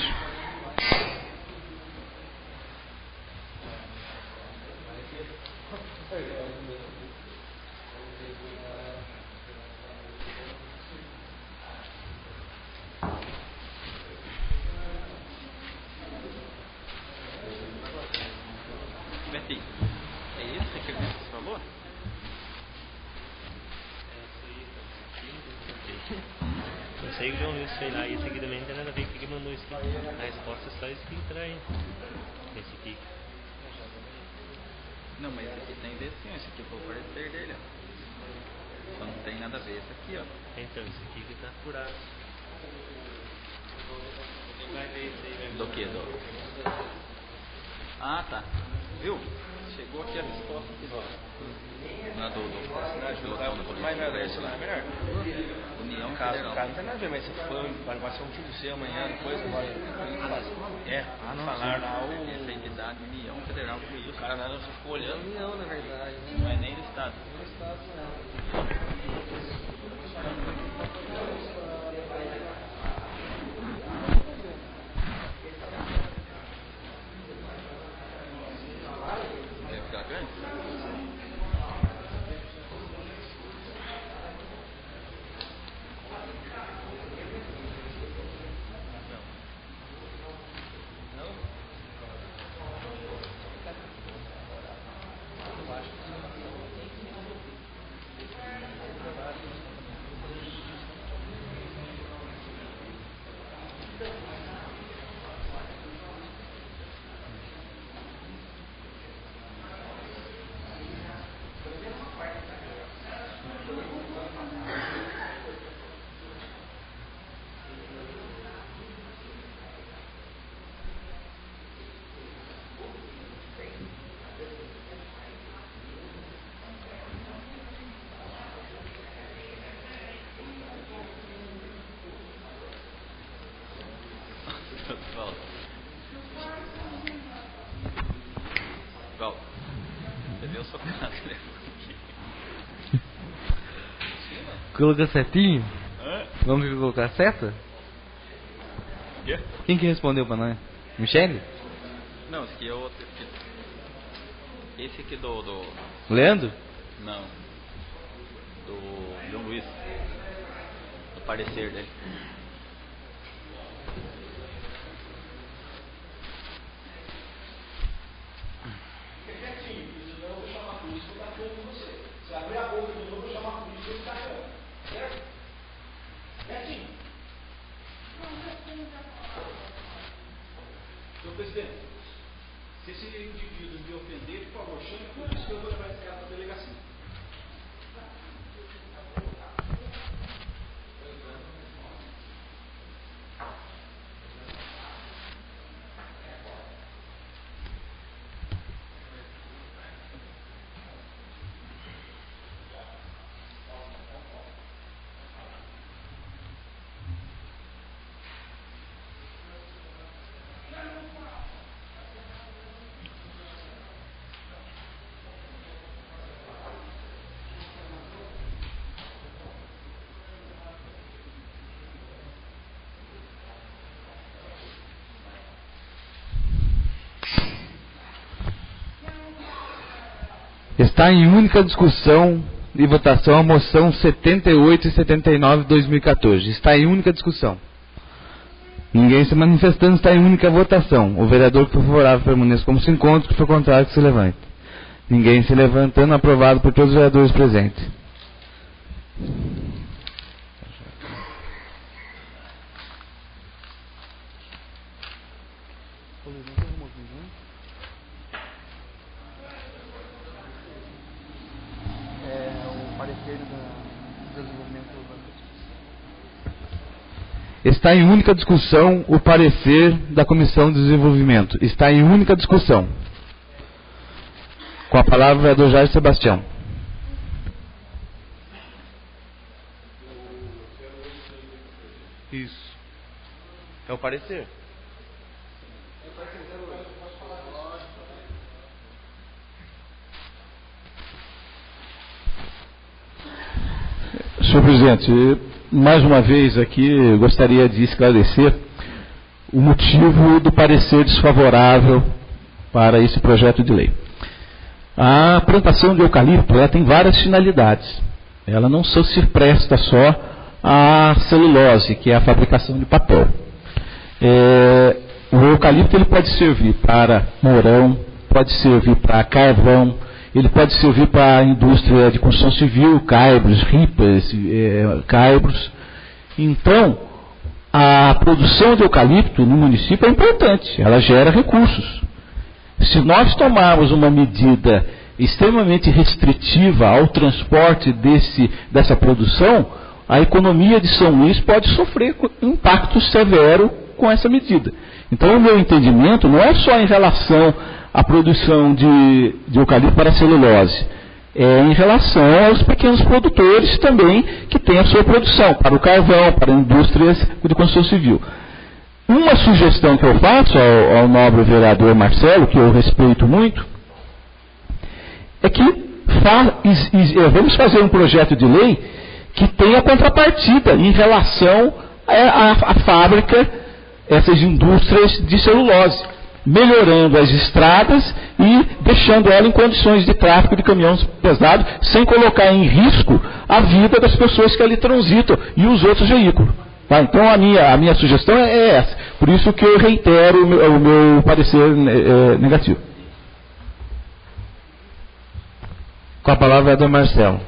Não, mas esse aqui tem desenho, esse aqui foi o parecer dele, ó. Só não tem nada a ver esse aqui, ó. Então, esse aqui que tá furado. Vai ver esse aí, vai ver. Do que? Ah, tá. Viu? Chegou aqui a resposta aqui, ó. Na do Mas não é esse lá, é melhor. União Caso Federal. não tem nada a ver, mas se for, vai ser um filho seu amanhã, depois vai. Não, falar lá o. essa entidade União Federal com isso. O cara não ficou olhando. União, na verdade. Não é nem do Estado. Deve ficar grande? Colocar certinho? Vamos colocar certo? Quem que respondeu pra nós? Michele? Não, esse aqui é outro. Esse aqui do... Leandro? Não. Do João Luiz. Do parecer dele. Senhor presidente, se esse indivíduo me ofender, por favor, chame por isso que eu vou levar esse cara para a delegacia. Está em única discussão e votação a moção 78 e 79 de 2014. Está em única discussão. Ninguém se manifestando, está em única votação. O vereador que for favorável permaneça como se encontra, que for contrário que se levante. Ninguém se levantando, aprovado por todos os vereadores presentes. Está em única discussão o parecer da Comissão de Desenvolvimento. Está em única discussão. Com a palavra o vereador Jair Sebastião. Isso. É o parecer. Senhor presidente, mais uma vez aqui gostaria de esclarecer o motivo do parecer desfavorável para esse projeto de lei. A plantação de eucalipto ela tem várias finalidades. Ela não só se presta só à celulose, que é a fabricação de papel. O eucalipto ele pode servir para mourão, pode servir para carvão, ele pode servir para a indústria de construção civil, caibros, ripas, caibros. Então, a produção de eucalipto no município é importante, ela gera recursos. Se nós tomarmos uma medida extremamente restritiva ao transporte dessa produção, a economia de São Luís pode sofrer um impacto severo com essa medida. Então, o meu entendimento não é só em relação à produção de eucalipto para celulose, é em relação aos pequenos produtores também que têm a sua produção, para o carvão, para indústrias de construção civil. Uma sugestão que eu faço ao nobre vereador Marcelo, que eu respeito muito, é que vamos fazer um projeto de lei que tenha contrapartida em relação à fábrica, essas indústrias de celulose, melhorando as estradas e deixando ela em condições de tráfego de caminhões pesados, sem colocar em risco a vida das pessoas que ali transitam e os outros veículos. Tá? Então a minha sugestão é essa. Por isso que eu reitero o meu parecer negativo. Com a palavra é do Marcelo.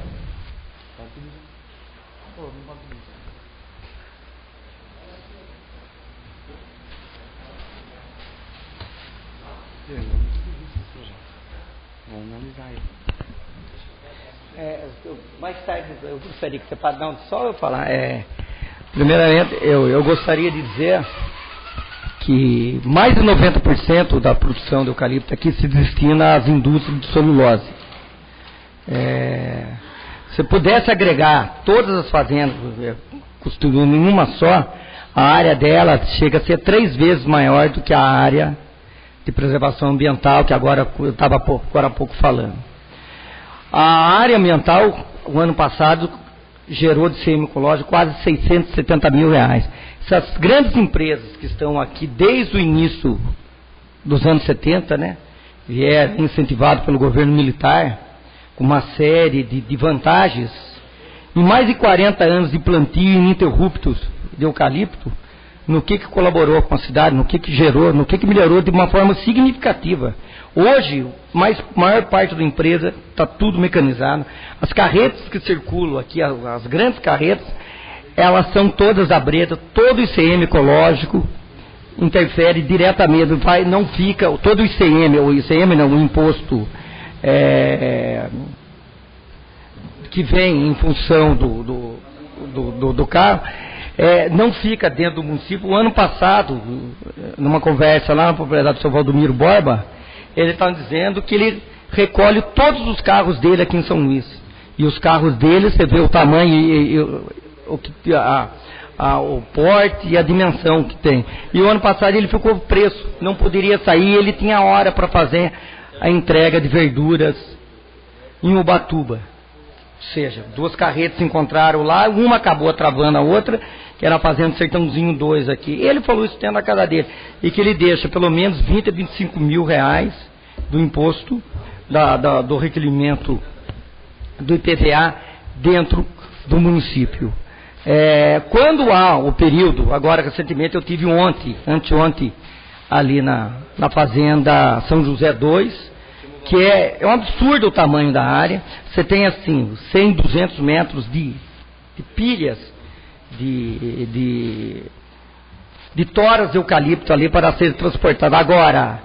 Mais tarde eu gostaria que você não, só eu falar. Primeiramente, eu gostaria de dizer que mais de 90% da produção de eucalipto aqui se destina às indústrias de celulose. Se pudesse agregar todas as fazendas, costumando em uma só, a área dela chega a ser 3 vezes maior do que a área de preservação ambiental, que agora eu estava agora há pouco falando. A área ambiental, o ano passado, gerou de ICM ecológico quase 670 mil reais. Essas grandes empresas que estão aqui desde o início dos anos 70, né, vieram incentivados pelo governo militar, com uma série de vantagens, em mais de 40 anos de plantio ininterruptos de eucalipto, no que colaborou com a cidade, no que gerou, no que melhorou de uma forma significativa. Hoje, maior parte da empresa está tudo mecanizado. As carretas que circulam aqui, as grandes carretas, elas são todas da Breda, todo o ICM ecológico interfere diretamente, não fica, todo o imposto que vem em função do carro, não fica dentro do município. O ano passado, numa conversa lá na propriedade do seu Valdomiro Borba, ele está dizendo que ele recolhe todos os carros dele aqui em São Luís. E os carros dele, você vê o tamanho, o porte e a dimensão que tem. E o ano passado ele ficou preso, não poderia sair, ele tinha hora para fazer a entrega de verduras em Ubatuba. Ou seja, 2 carretas se encontraram lá, uma acabou travando a outra, que era fazendo Sertãozinho 2 aqui. Ele falou isso dentro da casa dele, e que ele deixa pelo menos 20 a 25 mil reais do imposto, do requerimento do IPVA dentro do município. Quando há o período, agora recentemente eu tive anteontem, ali na fazenda São José 2, que é um absurdo o tamanho da área. Você tem assim 100, 200 metros de pilhas de toras de eucalipto ali para ser transportado. Agora,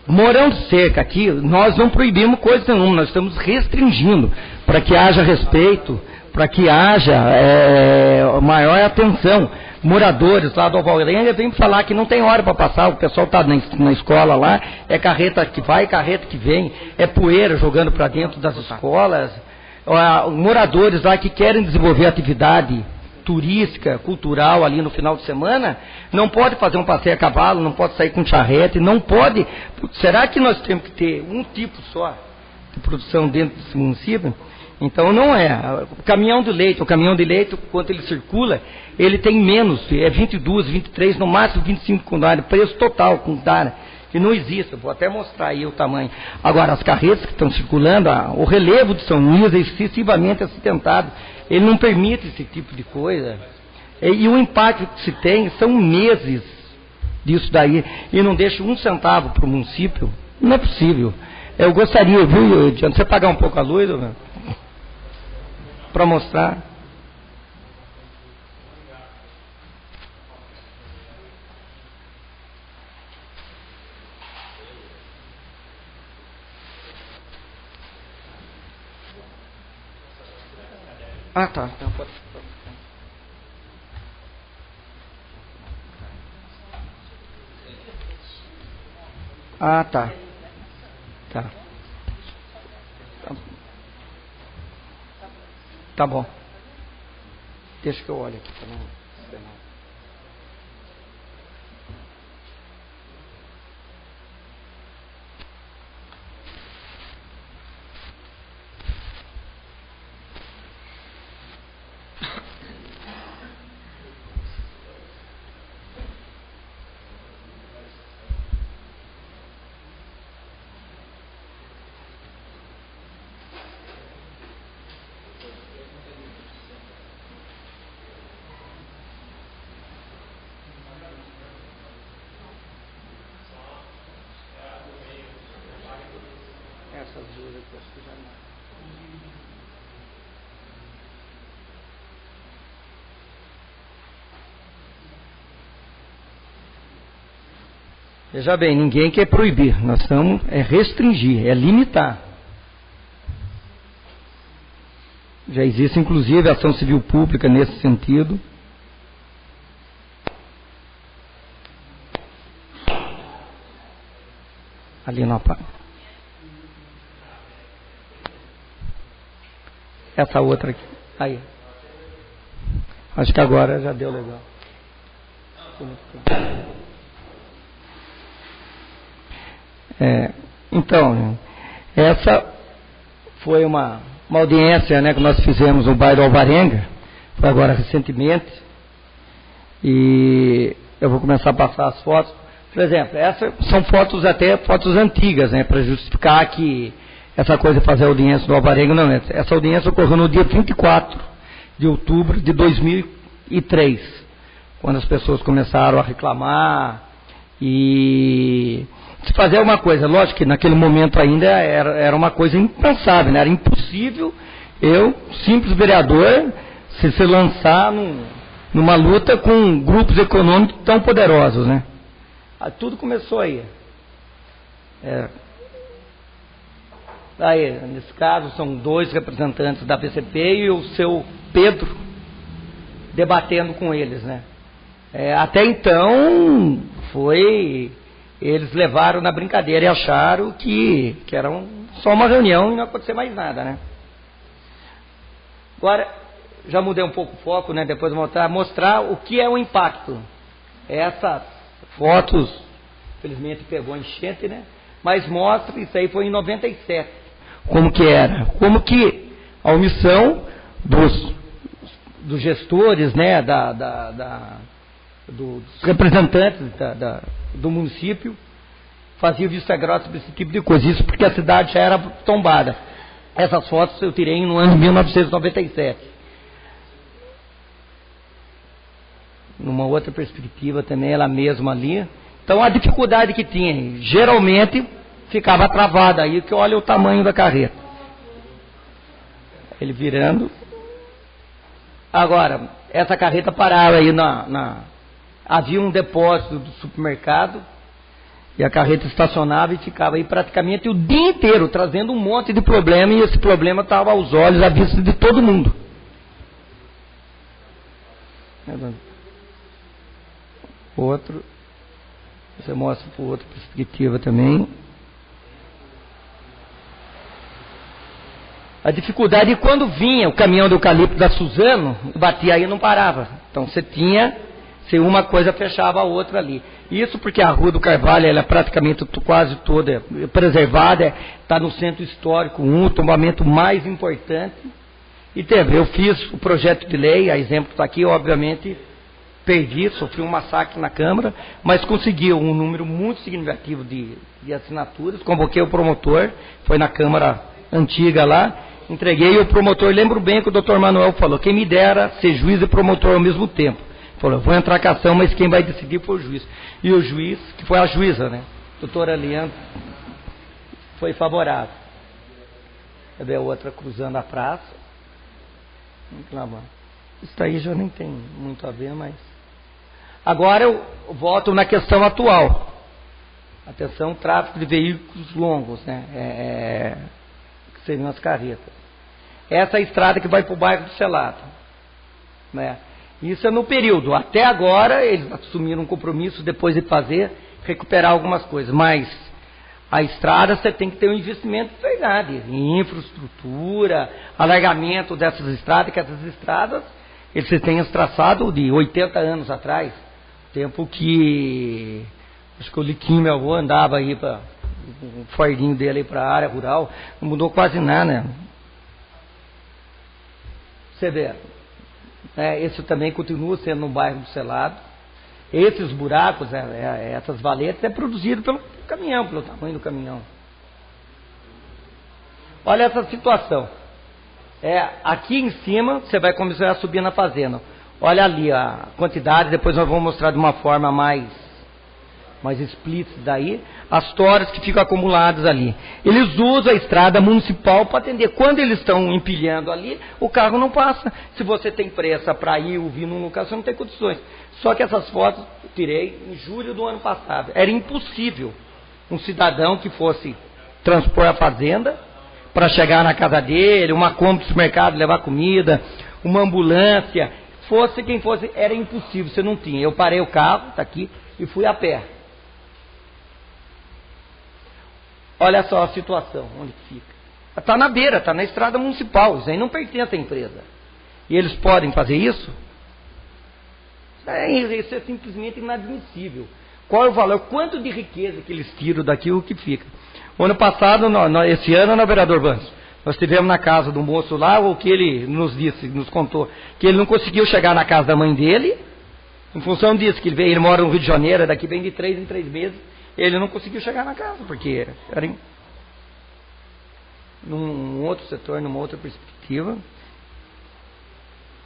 morando cerca aqui, nós não proibimos coisa nenhuma, nós estamos restringindo para que haja respeito, para que haja maior atenção. Moradores lá do Alvarenga vêm falar que não tem hora para passar, o pessoal está na escola lá, é carreta que vai, carreta que vem, é poeira jogando para dentro das escolas. Moradores lá que querem desenvolver atividade turística, cultural ali no final de semana, não pode fazer um passeio a cavalo, não pode sair com charrete, não pode. Será que nós temos que ter um tipo só de produção dentro desse município? Então não é. O caminhão de leite, quando ele circula, ele tem menos, 22, 23, no máximo 25 cundária, preço total cundária, que não existe. Eu vou até mostrar aí o tamanho. Agora, as carretas que estão circulando, o relevo de São Luís é excessivamente acidentado, ele não permite esse tipo de coisa. E o impacto que se tem são meses disso daí, e não deixa um centavo para o município. Não é possível. Eu gostaria, viu, Diana, você pagar um pouco a luz, para mostrar. Ah, tá. Então, pode. Ah, tá. Tá. Tá bom. Deixa que eu olhe aqui para não. Essas duas aqui, acho que já não. Veja bem, ninguém quer proibir, nós estamos restringir, limitar. Já existe inclusive ação civil pública nesse sentido. Ali na parte. Essa outra aqui. Aí. Acho que agora já deu legal. Então, essa foi uma uma audiência, né, que nós fizemos no bairro Alvarenga, foi agora recentemente, e eu vou começar a passar as fotos. Por exemplo, essas são fotos antigas, né, para justificar que essa coisa de fazer audiência no Alvarenga não é. Essa audiência ocorreu no dia 24 de outubro de 2003, quando as pessoas começaram a reclamar e se fazer alguma coisa. Lógico que naquele momento ainda era uma coisa impensável, né? Era impossível eu, simples vereador, se lançar numa luta com grupos econômicos tão poderosos, né? Tudo começou aí. Aí, nesse caso, são 2 representantes da PCP e o seu Pedro debatendo com eles, né? Até então, eles levaram na brincadeira e acharam que era só uma reunião e não ia acontecer mais nada, né? Agora, já mudei um pouco o foco, né? Depois vou mostrar o que é o impacto. Essas fotos, infelizmente pegou enchente, né? Mas mostra, isso aí foi em 97. Como que era? Como que a omissão dos gestores, né? Dos representantes do município fazia vista grossa para esse tipo de coisa. Isso porque a cidade já era tombada. Essas fotos eu tirei no ano de 1997. Numa outra perspectiva também, ela mesma ali. Então a dificuldade que tinha, geralmente ficava travada aí, que olha o tamanho da carreta. Ele virando. Agora, essa carreta parava aí havia um depósito do supermercado e a carreta estacionava e ficava aí praticamente o dia inteiro trazendo um monte de problema, e esse problema estava aos olhos, à vista de todo mundo. Outro, você mostra por outra perspectiva também. A dificuldade é quando vinha o caminhão do eucalipto da Suzano, batia aí e não parava. Então você tinha, se uma coisa fechava a outra ali. Isso porque a Rua do Carvalho, ela é praticamente quase toda preservada, está no centro histórico, o tombamento mais importante. E eu fiz o projeto de lei, a exemplo está aqui, obviamente perdi, sofri um massacre na Câmara, mas consegui um número muito significativo de assinaturas, convoquei o promotor, foi na Câmara antiga lá, entreguei o promotor, lembro bem que o doutor Manuel falou, quem me dera ser juiz e promotor ao mesmo tempo. Falou, vou entrar com a ação, mas quem vai decidir foi o juiz. E o juiz, que foi a juíza, né? Doutora Leandro, foi favorável. Quer ver a outra cruzando a praça? Isso aí já nem tem muito a ver, mas... Agora eu volto na questão atual. Atenção, tráfego de veículos longos, né? Que seriam as carretas. Essa é a estrada que vai para o bairro do Selado, né? Isso é no período. Até agora, eles assumiram um compromisso, depois de recuperar algumas coisas. Mas a estrada, você tem que ter um investimento treinado em infraestrutura, alargamento dessas estradas, que essas estradas, eles têm traçado de 80 anos atrás. Tempo que, acho que o Liquinho, meu avô, andava aí para o fardinho dele para a área rural, não mudou quase nada, né? Você vê, esse também continua sendo no bairro do Selado. Esses buracos, essas valetas, é produzido pelo caminhão, pelo tamanho do caminhão. Olha essa situação. Aqui em cima, você vai começar a subir na fazenda. Olha ali a quantidade, depois nós vamos mostrar de uma forma mais explícita aí, as toras que ficam acumuladas ali. Eles usam a estrada municipal para atender. Quando eles estão empilhando ali, o carro não passa. Se você tem pressa para ir ou vir num lugar, você não tem condições. Só que essas fotos eu tirei em julho do ano passado. Era impossível um cidadão que fosse transpor a fazenda para chegar na casa dele, uma compra de supermercado, levar comida, uma ambulância, fosse quem fosse, era impossível, você não tinha. Eu parei o carro, está aqui, e fui a pé. Olha só a situação, onde fica. Está na beira, está na estrada municipal, isso aí não pertence à empresa. E eles podem fazer isso? Isso é simplesmente inadmissível. Qual é o valor? Quanto de riqueza que eles tiram daqui, o que fica? O ano passado, esse ano, vereador Vanso, Nós estivemos na casa do moço lá, o que ele nos disse, nos contou, que ele não conseguiu chegar na casa da mãe dele, em função disso, que ele mora no Rio de Janeiro, daqui vem de 3 em 3 meses, ele não conseguiu chegar na casa, porque era num outro setor, numa outra perspectiva.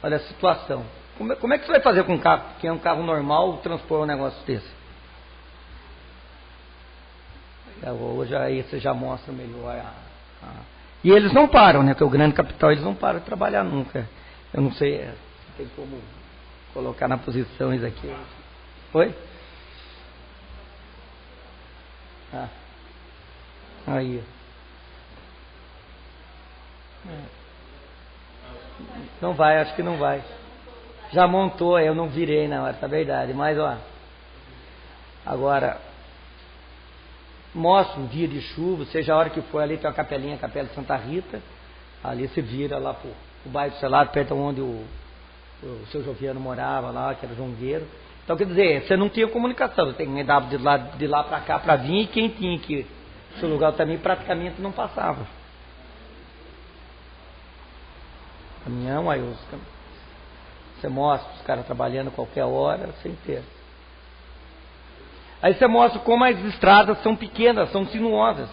Olha a situação. Como é que você vai fazer com um carro, que é um carro normal, transpor um negócio desse? Hoje aí você já mostra melhor. E eles não param, né? Porque o grande capital, eles não param de trabalhar nunca. Eu não sei, tem como colocar na posição isso aqui. Oi? Aí. Não vai, acho que não vai. Já montou, eu não virei na hora, tá verdade. Mas, ó. Agora, mostra um dia de chuva, seja a hora que for, ali tem uma capelinha, a Capela de Santa Rita. Ali você vira lá pro bairro do Selado, perto onde o seu Joviano morava lá, que era jongueiro. Então, quer dizer, você não tinha comunicação, você tem que andar de lá para cá para vir, e quem tinha que ir no seu lugar também praticamente não passava. Caminhão, aí você mostra os caras trabalhando qualquer hora, sem ter. Aí você mostra como as estradas são pequenas, são sinuosas.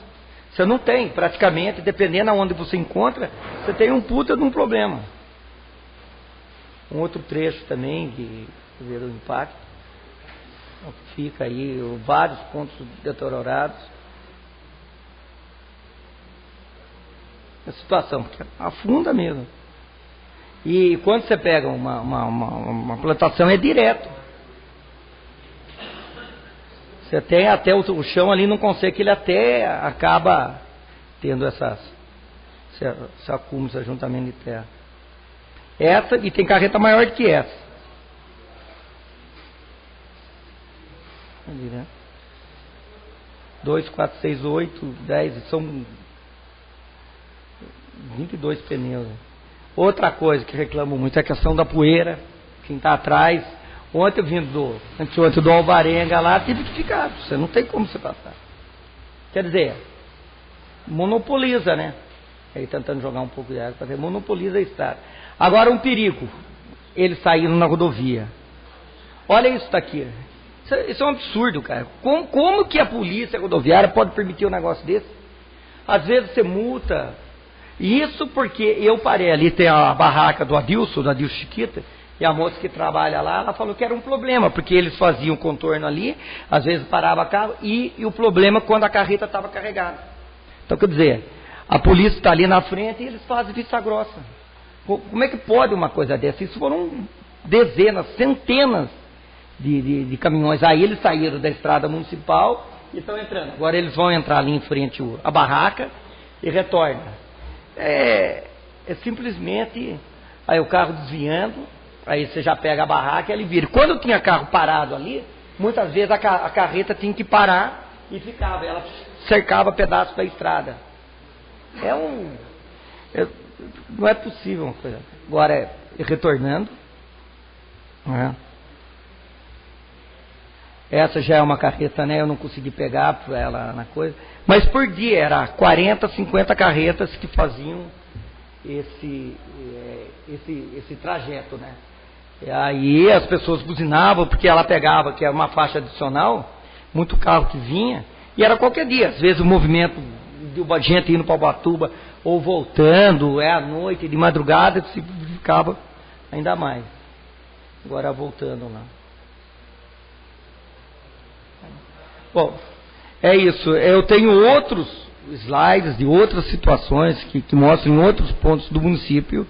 Você não tem, praticamente, dependendo aonde você encontra, você tem um puta de um problema. Um outro trecho também, que vê o impacto. Fica aí vários pontos deteriorados. A situação que afunda mesmo. E quando você pega uma plantação, é direto. Você tem até o chão ali, não consegue, ele até acaba tendo esse acúmulo, esse ajuntamento de terra. Essa, e tem carreta maior do que essa. Ali, né? 2, 4, 6, 8, 10, são 22 pneus. Outra coisa que reclamo muito é a questão da poeira. Quem está atrás, ontem eu vindo anteontem do Alvarenga lá, tive que ficar, você não tem como você passar. Quer dizer, monopoliza, né? Aí tentando jogar um pouco de água, para monopoliza a estrada. Agora um perigo, eles saíram na rodovia. Olha isso daqui. Isso é um absurdo, cara. Como que a polícia rodoviária pode permitir um negócio desse? Às vezes você multa. Isso porque eu parei ali, tem a barraca do Adilson Chiquita, e a moça que trabalha lá, ela falou que era um problema, porque eles faziam contorno ali, às vezes parava carro, e o problema quando a carreta estava carregada. Então, quer dizer, a polícia está ali na frente e eles fazem vista grossa. Como é que pode uma coisa dessa? Isso foram dezenas, centenas de caminhões. Aí eles saíram da estrada municipal e estão entrando. Agora eles vão entrar ali em frente à barraca e retornam. É simplesmente aí o carro desviando, aí você já pega a barraca e ele vira. Quando tinha carro parado ali, muitas vezes a carreta tinha que parar e ficava, ela cercava pedaços da estrada. Não é possível uma coisa. Agora, retornando, essa já é uma carreta, né? Eu não consegui pegar ela na coisa. Mas por dia era 40, 50 carretas que faziam esse trajeto, né? E aí as pessoas buzinavam, porque ela pegava, que era uma faixa adicional, muito carro que vinha, e era qualquer dia. Às vezes o movimento de gente indo para Ubatuba, ou voltando, à noite, de madrugada, se ficava ainda mais. Agora voltando lá. Bom, é isso. Eu tenho outros slides de outras situações que mostram outros pontos do município.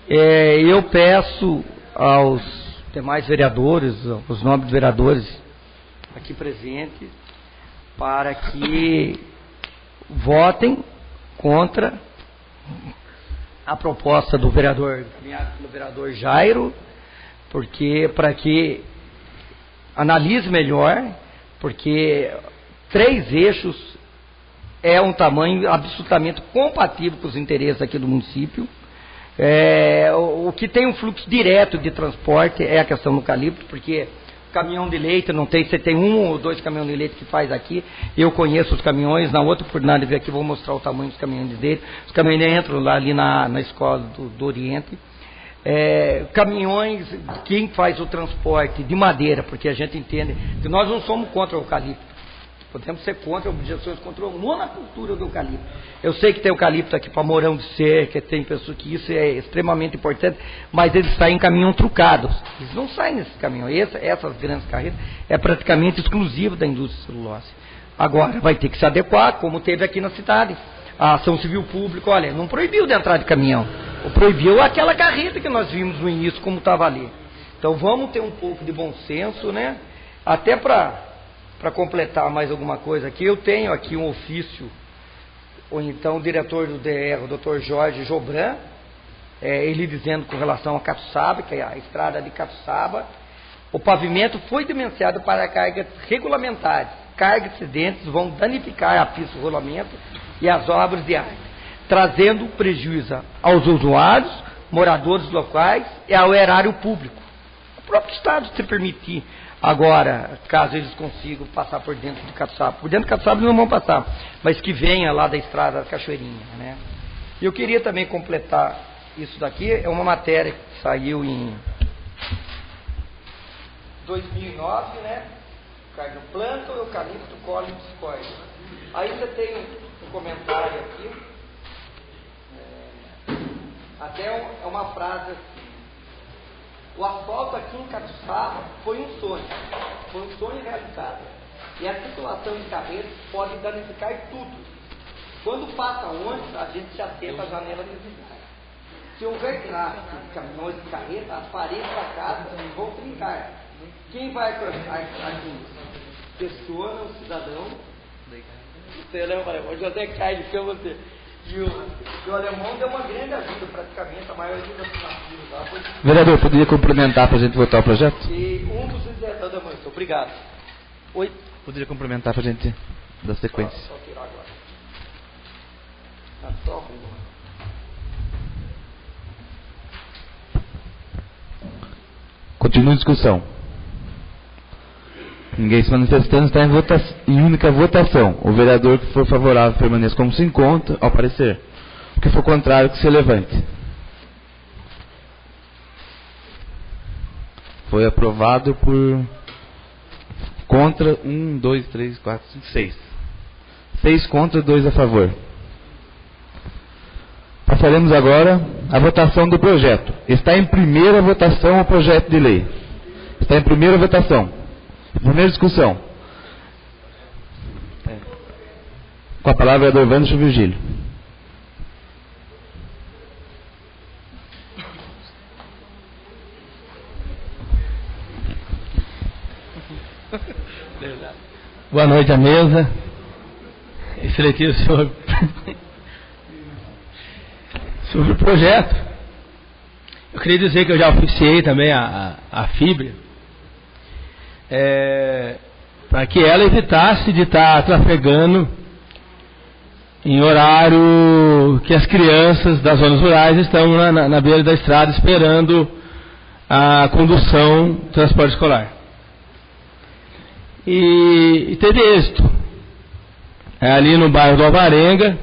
Eu peço aos demais vereadores, aos nobres vereadores aqui presentes, para que votem contra a proposta do vereador Jairo, porque para que analise melhor, porque 3 eixos é um tamanho absolutamente compatível com os interesses aqui do município. O que tem um fluxo direto de transporte é a questão do eucalipto, porque o caminhão de leite, não sei se tem 1 ou 2 caminhões de leite que faz aqui. Eu conheço os caminhões, na outra oportunidade de vir aqui vou mostrar o tamanho dos caminhões de leite. Os caminhões entram lá ali na escola do Oriente. Caminhões, quem faz o transporte de madeira, porque a gente entende que nós não somos contra o eucalipto. Podemos ser contra objeções contra a monocultura do eucalipto. Eu sei que tem eucalipto aqui para Mourão de Cerca, tem pessoas que isso é extremamente importante, mas eles saem em caminhão trucados. Eles não saem nesses caminhões. Essas grandes carretas é praticamente exclusivo da indústria de celulose. Agora, vai ter que se adequar, como teve aqui na cidade. A ação civil pública, olha, não proibiu de entrar de caminhão. Proibiu aquela carreta que nós vimos no início, como estava ali. Então vamos ter um pouco de bom senso, né? Até para completar mais alguma coisa aqui, eu tenho aqui um ofício, ou então o diretor do DR, o Dr. Jorge Jobran, ele dizendo com relação a Catuçaba, que é a estrada de Catuçaba, o pavimento foi dimensionado para cargas regulamentares. Cargas excedentes vão danificar a pista de rolamento e as obras de arte, trazendo prejuízo aos usuários, moradores locais e ao erário público. O próprio Estado se permitir. Agora, caso eles consigam passar por dentro de Catuçaba, por dentro de Catuçaba eles não vão passar, mas que venha lá da estrada da Cachoeirinha, né? Eu queria também completar isso daqui, é uma matéria que saiu em 2009, né? Carne planta, eucalipto, colhe e discorde. Aí você tem um comentário aqui, até é uma frase assim: o asfalto aqui em Catuçaba foi um sonho realizado. E a circulação de carretas pode danificar tudo. Quando passa ônibus, a gente já tenta a janela de visitar. Se houver tráfego de caminhões de carreta, as paredes da casa vão trincar. Quem vai aqui? Questiona o cidadão. Você lembra, o José cai de cama, você. E o alemão deu uma grande ajuda, praticamente, a maioria das nativas lá. Vereador, poderia complementar para a gente votar o projeto? E um dos insetores da manhã, obrigado. Oi? Poderia complementar para a gente dar sequência. Só tirar agora. Só arruma. Continua a discussão. Ninguém se manifestando, está em única votação. O vereador que for favorável permaneça como se encontra, ao parecer. O que for contrário, que se levante. Foi aprovado por contra 1, 2, 3, 4, 5, 6. 6 contra, 2 a favor. Passaremos agora à votação do projeto. Está em primeira votação o projeto de lei. Está em primeira votação. Primeira discussão. Com a palavra, vereador Wanderson Virgílio. Boa noite à mesa. Excelentíssimo senhor. Sobre o projeto, eu queria dizer que eu já oficiei também a Fibra, para que ela evitasse de estar trafegando em horário que as crianças das zonas rurais estão na beira da estrada esperando a condução do transporte escolar. E teve êxito. Ali no bairro do Alvarenga,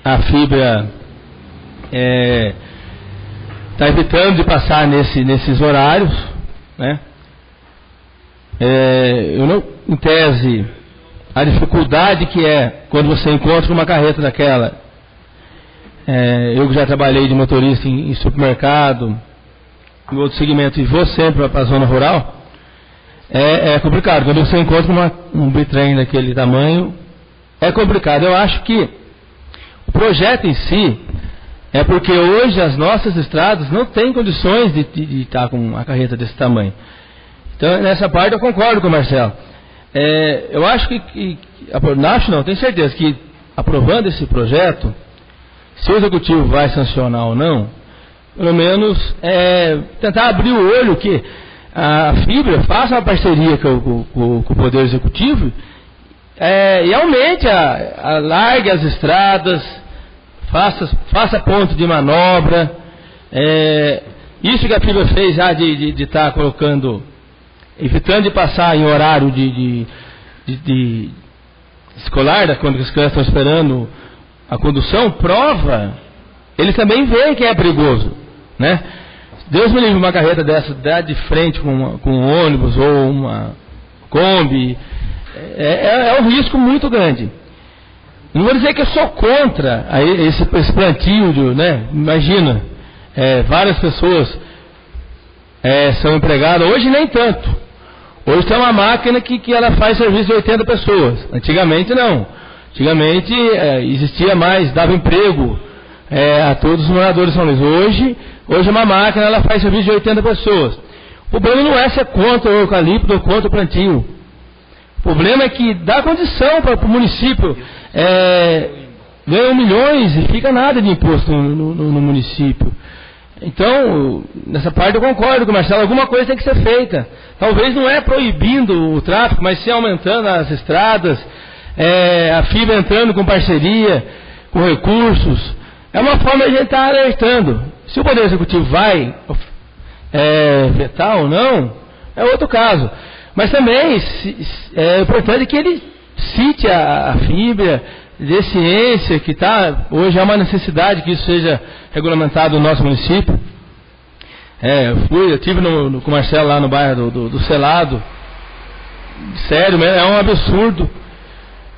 a Fibra está evitando de passar nesses horários, né? Eu não, em tese, a dificuldade que é quando você encontra uma carreta daquela, eu que já trabalhei de motorista em supermercado, em outro segmento, e vou sempre para a zona rural, é complicado. Quando você encontra um bitrem daquele tamanho, é complicado. Eu acho que o projeto em si é porque hoje as nossas estradas não têm condições de estar com uma carreta desse tamanho. Então, nessa parte eu concordo com o Marcelo. Eu acho tenho certeza que aprovando esse projeto, se o Executivo vai sancionar ou não, pelo menos tentar abrir o olho que a Fibra faça uma parceria com o Poder Executivo e aumente, largue as estradas, faça ponto de manobra. Isso que a Fibra fez já de estar colocando evitando de passar em horário de escolar, quando as crianças estão esperando a condução, prova, eles também veem que é perigoso, né? Deus me livre uma carreta dessa, dar de frente com um ônibus ou uma Kombi, é um risco muito grande. Não vou dizer que eu sou contra esse plantio, né? Imagina, várias pessoas são empregadas, hoje nem tanto. Hoje tem uma máquina que ela faz serviço de 80 pessoas. Antigamente não. Antigamente existia mais, dava emprego a todos os moradores de São Luís. Hoje é uma máquina, ela faz serviço de 80 pessoas. O problema não é se é contra o eucalipto ou contra o plantio. O problema é que dá condição para o município, ganham milhões e fica nada de imposto no município. Então, nessa parte eu concordo com o Marcelo, alguma coisa tem que ser feita. Talvez não é proibindo o tráfego, mas sim aumentando as estradas, a fibra entrando com parceria, com recursos. É uma forma de a gente estar alertando. Se o Poder Executivo vai vetar ou não, é outro caso. Mas também é importante que ele cite a fibra, dê ciência que hoje é uma necessidade que isso seja regulamentado no nosso município. Eu estive com o Marcelo lá no bairro do Selado. Sério, é um absurdo.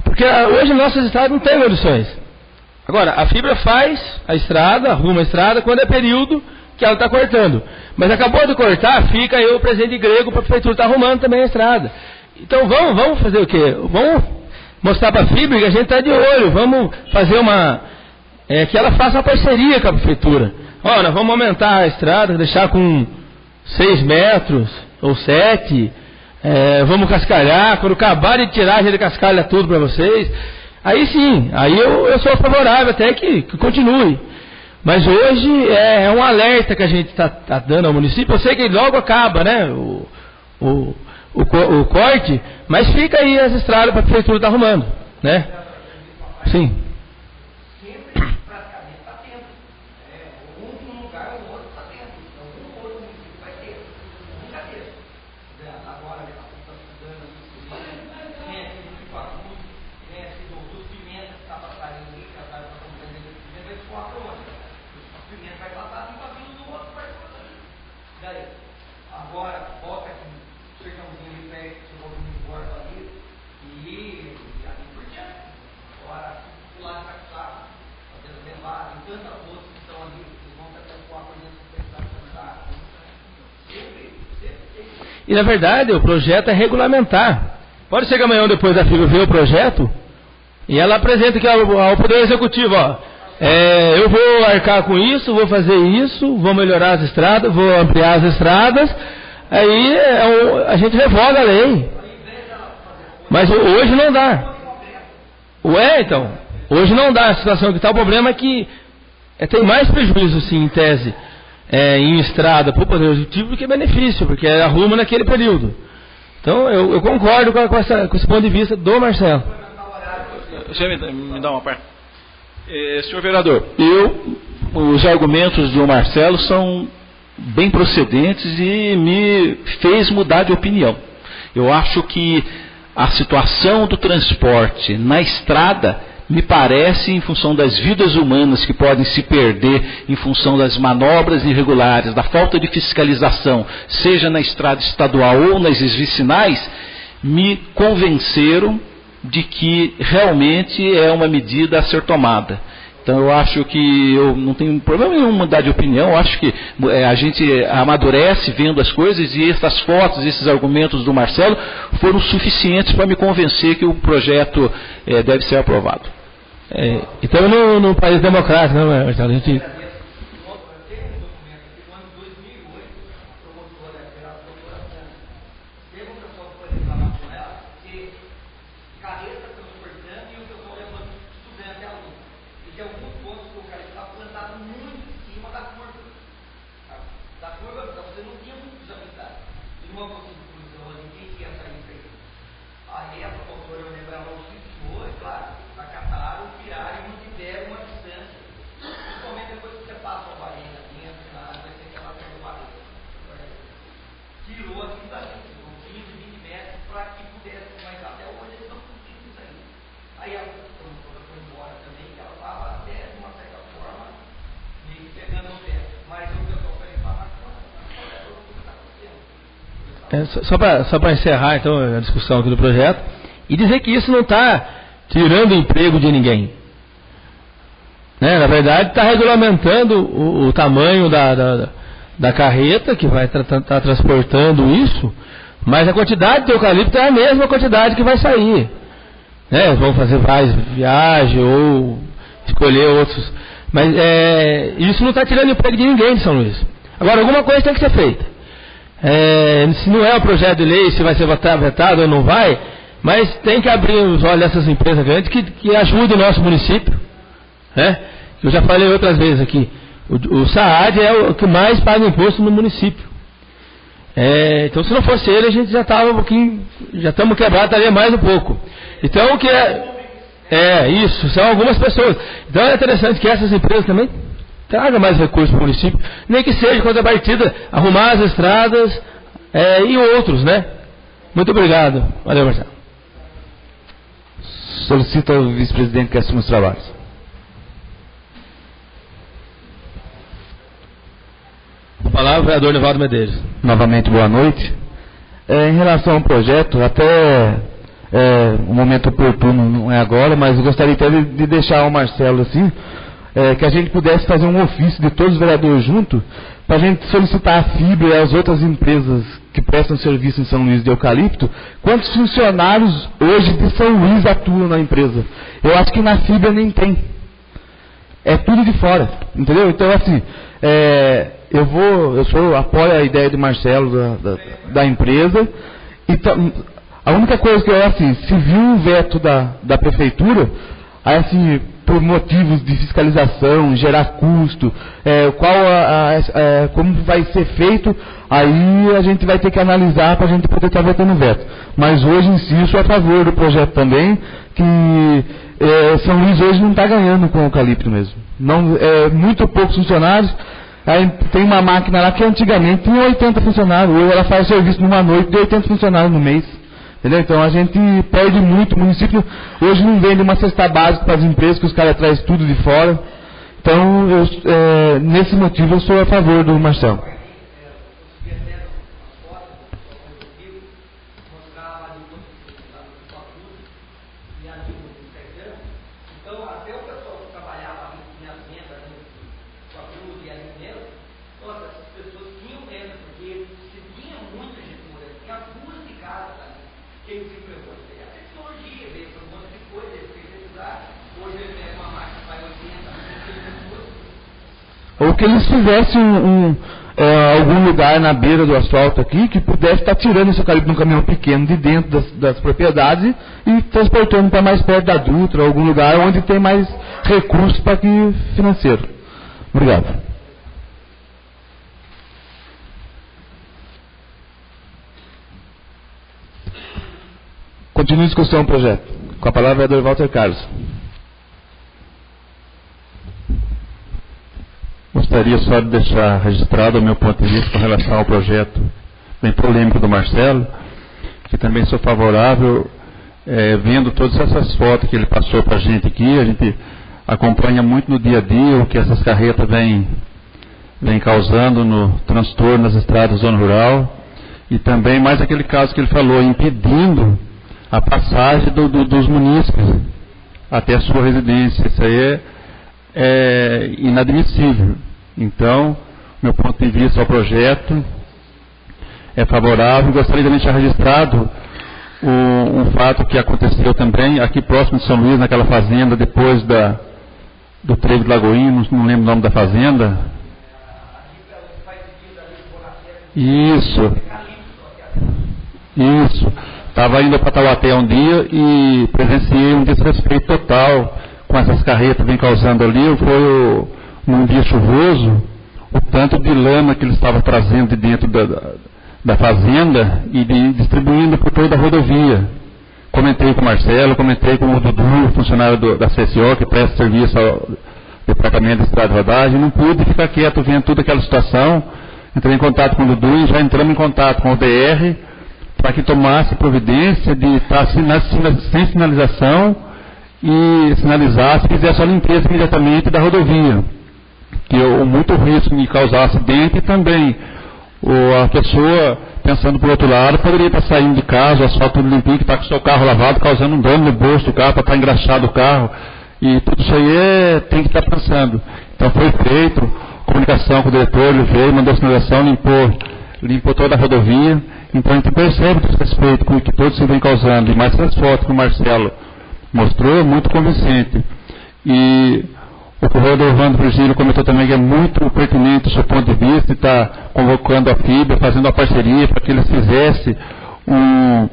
Porque hoje nossos estados não têm condições. Agora, a fibra faz a estrada, arruma a estrada quando é período que ela está cortando. Mas acabou de cortar, fica aí o presente grego para a prefeitura estar arrumando também a estrada. Então vamos fazer o quê? Vamos mostrar para a fibra que a gente está de olho. Vamos fazer que ela faça uma parceria com a prefeitura. Nós vamos aumentar a estrada, deixar com 6 metros ou 7. Vamos cascalhar. Quando acabar de tirar, a gente cascalha tudo para vocês. Aí sim, aí eu sou favorável até que continue. Mas hoje é um alerta que a gente está dando ao município. Eu sei que logo acaba, né, o corte, mas fica aí as estradas para a prefeitura estar arrumando, né? Sim. E na verdade o projeto é regulamentar. Pode ser que amanhã depois da fibra ver o projeto e ela apresenta aqui ao Poder Executivo, eu vou arcar com isso, vou fazer isso, vou melhorar as estradas, vou ampliar as estradas, aí a gente revoga a lei. Mas hoje não dá. Então, hoje não dá. A situação que está, o problema é que tem mais prejuízo, sim, em tese, em estrada para o Poder Executivo do que benefício, porque arruma naquele período. Então eu concordo com esse ponto de vista do Marcelo. Você me dá uma parte. Senhor vereador, os argumentos do Marcelo são bem procedentes e me fez mudar de opinião. Eu acho que a situação do transporte na estrada me parece, em função das vidas humanas que podem se perder em função das manobras irregulares, da falta de fiscalização, seja na estrada estadual ou nas vicinais, me convenceram de que realmente é uma medida a ser tomada. Então eu acho que eu não tenho problema nenhum mudar de opinião. Eu acho que a gente amadurece vendo as coisas, e essas fotos, esses argumentos do Marcelo foram suficientes para me convencer que o projeto deve ser aprovado. Então num país democrático, não é, Marcelo? A gente... Só para encerrar então a discussão aqui do projeto, e dizer que isso não está tirando o emprego de ninguém. Né? Na verdade, está regulamentando o tamanho da carreta que vai estar transportando isso, mas a quantidade de eucalipto é a mesma quantidade que vai sair. Né? Vão fazer várias viagens ou escolher outros. Mas isso não está tirando o emprego de ninguém de São Luís. Agora, alguma coisa tem que ser feita. Se não é o projeto de lei, se vai ser vetado ou não vai, mas tem que abrir os olhos dessas empresas grandes que ajudem o nosso município. Né? Eu já falei outras vezes aqui, o SAAD é o que mais paga imposto no município. Então, se não fosse ele, a gente já estava já estamos quebrados, estaria mais um pouco. Então, o que isso, são algumas pessoas. Então, é interessante que essas empresas também tragam mais recursos para o município, nem que seja contrapartida, arrumar as estradas e outros, né? Muito obrigado. Valeu, Marcelo. Solicito ao vice-presidente que assuma os trabalhos. A palavra, o vereador Nivaldo Medeiros. Novamente, boa noite. Em relação ao projeto, até um momento oportuno, não é agora, mas eu gostaria até de deixar ao Marcelo assim, que a gente pudesse fazer um ofício de todos os vereadores juntos, para a gente solicitar a Fibra e as outras empresas que prestam serviço em São Luís de eucalipto, quantos funcionários hoje de São Luís atuam na empresa. Eu acho que na Fibra nem tem. É tudo de fora, entendeu? Então, assim, eu apoio a ideia do Marcelo da empresa, e a única coisa que eu, assim, se viu um veto da prefeitura, aí, assim, por motivos de fiscalização, gerar custo, como vai ser feito, aí a gente vai ter que analisar para a gente poder estar vetando o veto. Mas hoje em si eu sou a favor do projeto também, que São Luís hoje não está ganhando com o eucalipto mesmo. Muito poucos funcionários. Aí tem uma máquina lá que antigamente tinha 80 funcionários, hoje ela faz serviço numa noite de 80 funcionários no mês. Entendeu? Então a gente perde muito. O município hoje não vende uma cesta básica para as empresas, que os caras trazem tudo de fora. Então, nesse motivo, eu sou a favor do Marcelo. Ou que eles fizessem algum lugar na beira do asfalto aqui que pudesse estar tirando esse eucalipto num caminhão pequeno de dentro das propriedades e transportando para mais perto da Dutra, algum lugar onde tem mais recursos para que financeiro. Obrigado. Continue a discussão do projeto. Com a palavra, o vereador Walter Carlos. Gostaria só de deixar registrado o meu ponto de vista com relação ao projeto bem polêmico do Marcelo, que também sou favorável, vendo todas essas fotos que ele passou para a gente aqui. A gente acompanha muito no dia a dia o que essas carretas vêm causando no transtorno nas estradas da zona rural, e também mais aquele caso que ele falou, impedindo a passagem dos munícipes até a sua residência. Isso aí é inadmissível. Então, meu ponto de vista ao projeto é favorável. Gostaria de deixar registrado um fato que aconteceu também aqui próximo de São Luís, naquela fazenda, depois do trevo de Lagoinha, não lembro o nome da fazenda. Isso. Estava indo para Taubaté um dia e presenciei um desrespeito total com essas carretas vem causando ali. Foi num dia chuvoso, o tanto de lama que ele estava trazendo de dentro da fazenda e distribuindo por toda a rodovia. Comentei com o Marcelo, comentei com o Dudu, funcionário da CSO, que presta serviço ao Departamento de Estrada de Rodagem. Não pude ficar quieto vendo toda aquela situação. Entrei em contato com o Dudu e já entramos em contato com o DR para que tomasse providência de estar sem sinalização e sinalizasse, fizesse a limpeza imediatamente da rodovia, que muito risco de causar acidente, e também a pessoa pensando por outro lado, poderia estar saindo de casa, o asfalto tudo limpinho, que está com o seu carro lavado, causando um dano no bolso do carro, para estar engraxado o carro. E tudo isso aí tem que estar pensando. Então foi feito, comunicação com o diretor, ele veio, mandou sinalização, limpou toda a rodovia. Então a gente percebe que o respeito com o que todos se vem causando. E mais essas fotos que o Marcelo mostrou, é muito convincente. E o corredor Evandro Virgílio comentou também que é muito pertinente do seu ponto de vista, e está convocando a FIBA, fazendo uma parceria para que eles fizessem um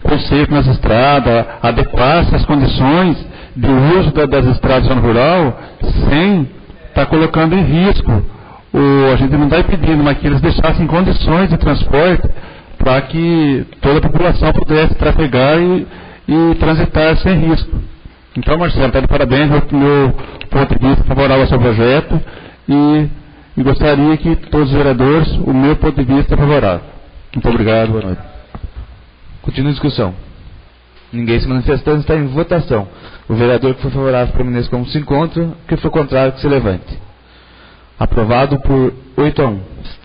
conserto nas estradas, adequassem as condições de uso das estradas de zona rural, sem estar colocando em risco. A gente não está pedindo, mas que eles deixassem condições de transporte para que toda a população pudesse trafegar e transitar sem risco. Então, Marcelo, está de parabéns, meu ponto de vista favorável ao seu projeto e gostaria que todos os vereadores, o meu ponto de vista é favorável. Muito obrigado, boa noite. Continua a discussão. Ninguém se manifestando, está em votação. O vereador que for favorável permaneça como se encontra, que for contrário que se levante. Aprovado por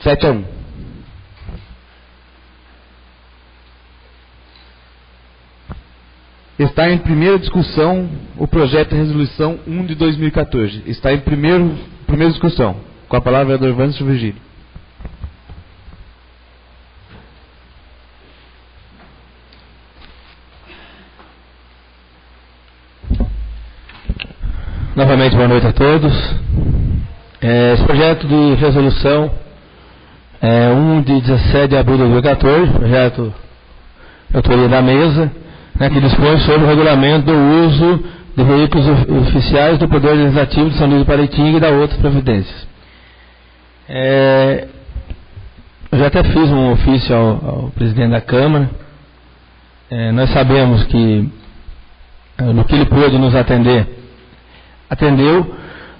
7-1. Está em primeira discussão o projeto de resolução 1 de 2014. Está em primeira discussão. Com a palavra, vereador Evandro Virgílio. Novamente, boa noite a todos. Esse projeto de resolução é 1 de 17 de abril de 2014, projeto de autoria da mesa, que dispõe sobre o regulamento do uso de veículos oficiais do Poder Legislativo de São Luís do Paraitinga e da outras providências. Eu já até fiz um ofício ao presidente da Câmara. Nós sabemos que, no que ele pôde nos atendeu,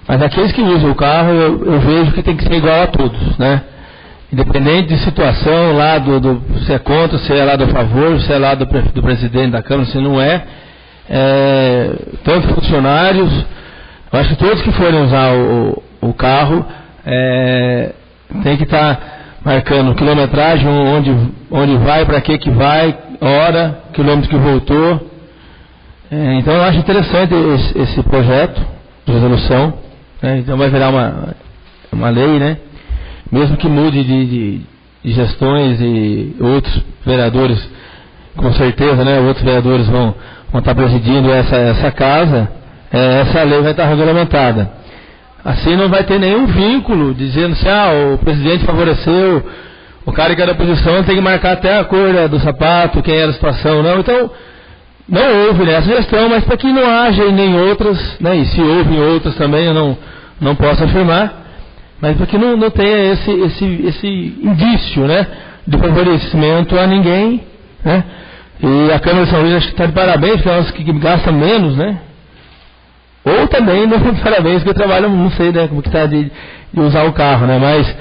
mas aqueles que usam o carro, eu vejo que tem que ser igual a todos, né? Independente de situação, lá se é contra, se é lá do favor, se é lá do presidente da Câmara, se não é, tanto funcionários, eu acho que todos que forem usar o carro, tem que estar marcando quilometragem, onde vai, para que vai, hora, quilômetro que voltou. Então eu acho interessante esse projeto de resolução, né? Então vai virar uma lei, né? Mesmo que mude de gestões e outros vereadores, com certeza, né? Outros vereadores vão estar presidindo essa casa, essa lei vai estar regulamentada. Assim não vai ter nenhum vínculo dizendo assim, o presidente favoreceu, o cara que era da oposição tem que marcar até a cor do sapato, quem era a situação, não. Então, não houve nessa gestão, mas para que não haja em nem outras, né? E se houve em outras também, eu não posso afirmar. Mas para que não tenha esse indício, né, de favorecimento a ninguém, né? E a Câmara de São Luís acho que está de parabéns, porque é uma que gasta menos, né? Ou também não de parabéns, porque trabalham, não sei, né, como que está de usar o carro, né? Mas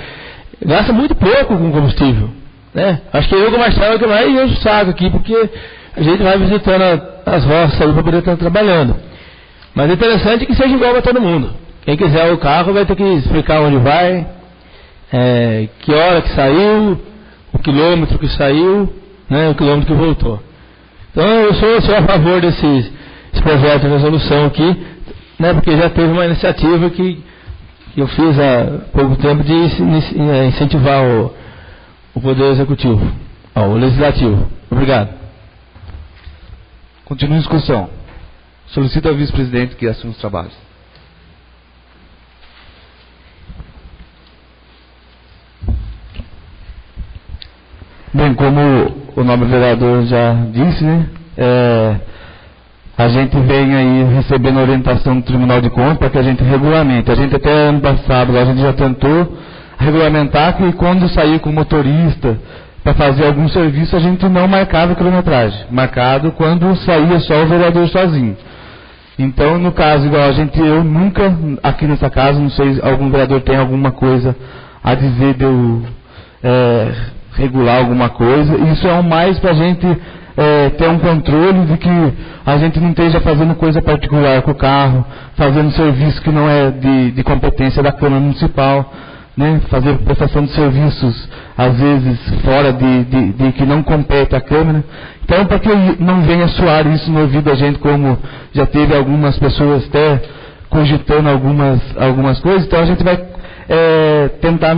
gasta muito pouco com combustível, né? Acho que eu com o Marcelo que mais enche o saco aqui, porque a gente vai visitando as roças aí para poder estar trabalhando. Mas é interessante que seja igual para todo mundo. Quem quiser o carro vai ter que explicar onde vai, que hora que saiu, o quilômetro que saiu, né, o quilômetro que voltou. Então eu sou a favor desse projeto de resolução aqui, né, porque já teve uma iniciativa que eu fiz há pouco tempo de incentivar o Poder Executivo, o Legislativo. Obrigado. Continua a discussão. Solicito ao vice-presidente que assuma os trabalhos. Bem, como o nobre vereador já disse, né, a gente vem aí recebendo orientação do Tribunal de Contas para que a gente regulamente. A gente até ano passado a gente já tentou regulamentar que quando sair com o motorista para fazer algum serviço a gente não marcava quilometragem, marcado quando saía só o vereador sozinho. Então, no caso, igual eu nunca, aqui nessa casa, não sei se algum vereador tem alguma coisa a dizer de eu regular alguma coisa. Isso é mais para a gente ter um controle de que a gente não esteja fazendo coisa particular com o carro, fazendo serviço que não é de competência da Câmara Municipal, né? Fazer prestação de serviços às vezes fora de que não compete à Câmara. Então, para que não venha soar isso no ouvido da gente, como já teve algumas pessoas até cogitando algumas coisas, então a gente vai tentar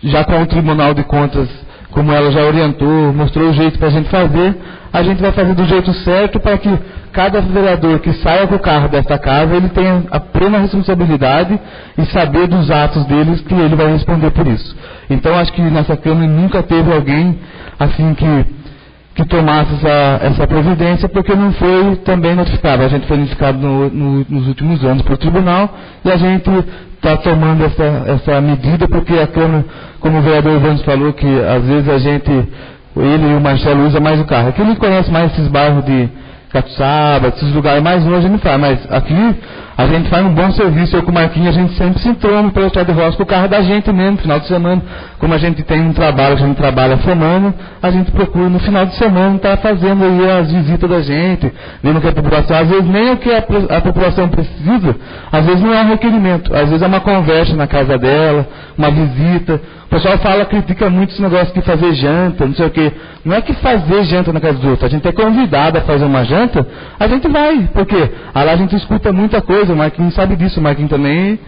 já com o Tribunal de Contas, como ela já orientou, mostrou o jeito para a gente fazer, a gente vai fazer do jeito certo para que cada vereador que saia com o carro desta casa, ele tenha a plena responsabilidade e saber dos atos deles que ele vai responder por isso. Então, acho que nessa Câmara nunca teve alguém assim que tomasse essa providência, porque não foi também notificado. A gente foi notificado nos últimos anos para o tribunal e a gente está tomando essa medida porque a Câmara, como o vereador Evandro falou, que às vezes ele e o Marcelo usam mais o carro. Aqui ele conhece mais esses bairros de Catuçaba, esses lugares mais longe a gente faz, mas aqui a gente faz um bom serviço. Eu com o Marquinhos, a gente sempre se entroma pelo Estado de Roça com o carro da gente mesmo, no final de semana. Como a gente tem um trabalho, a gente trabalha a semana, a gente procura no final de semana estar fazendo aí as visitas da gente, vendo que a população, às vezes nem o que a população precisa, às vezes não é um requerimento, às vezes é uma conversa na casa dela, uma visita. O pessoal critica muito esse negócio de fazer janta, não sei o quê. Não é que fazer janta na casa dos outros, a gente é convidado a fazer uma janta, a gente vai, porque lá a gente escuta muita coisa, o Marquinhos sabe disso, o Marquinhos também,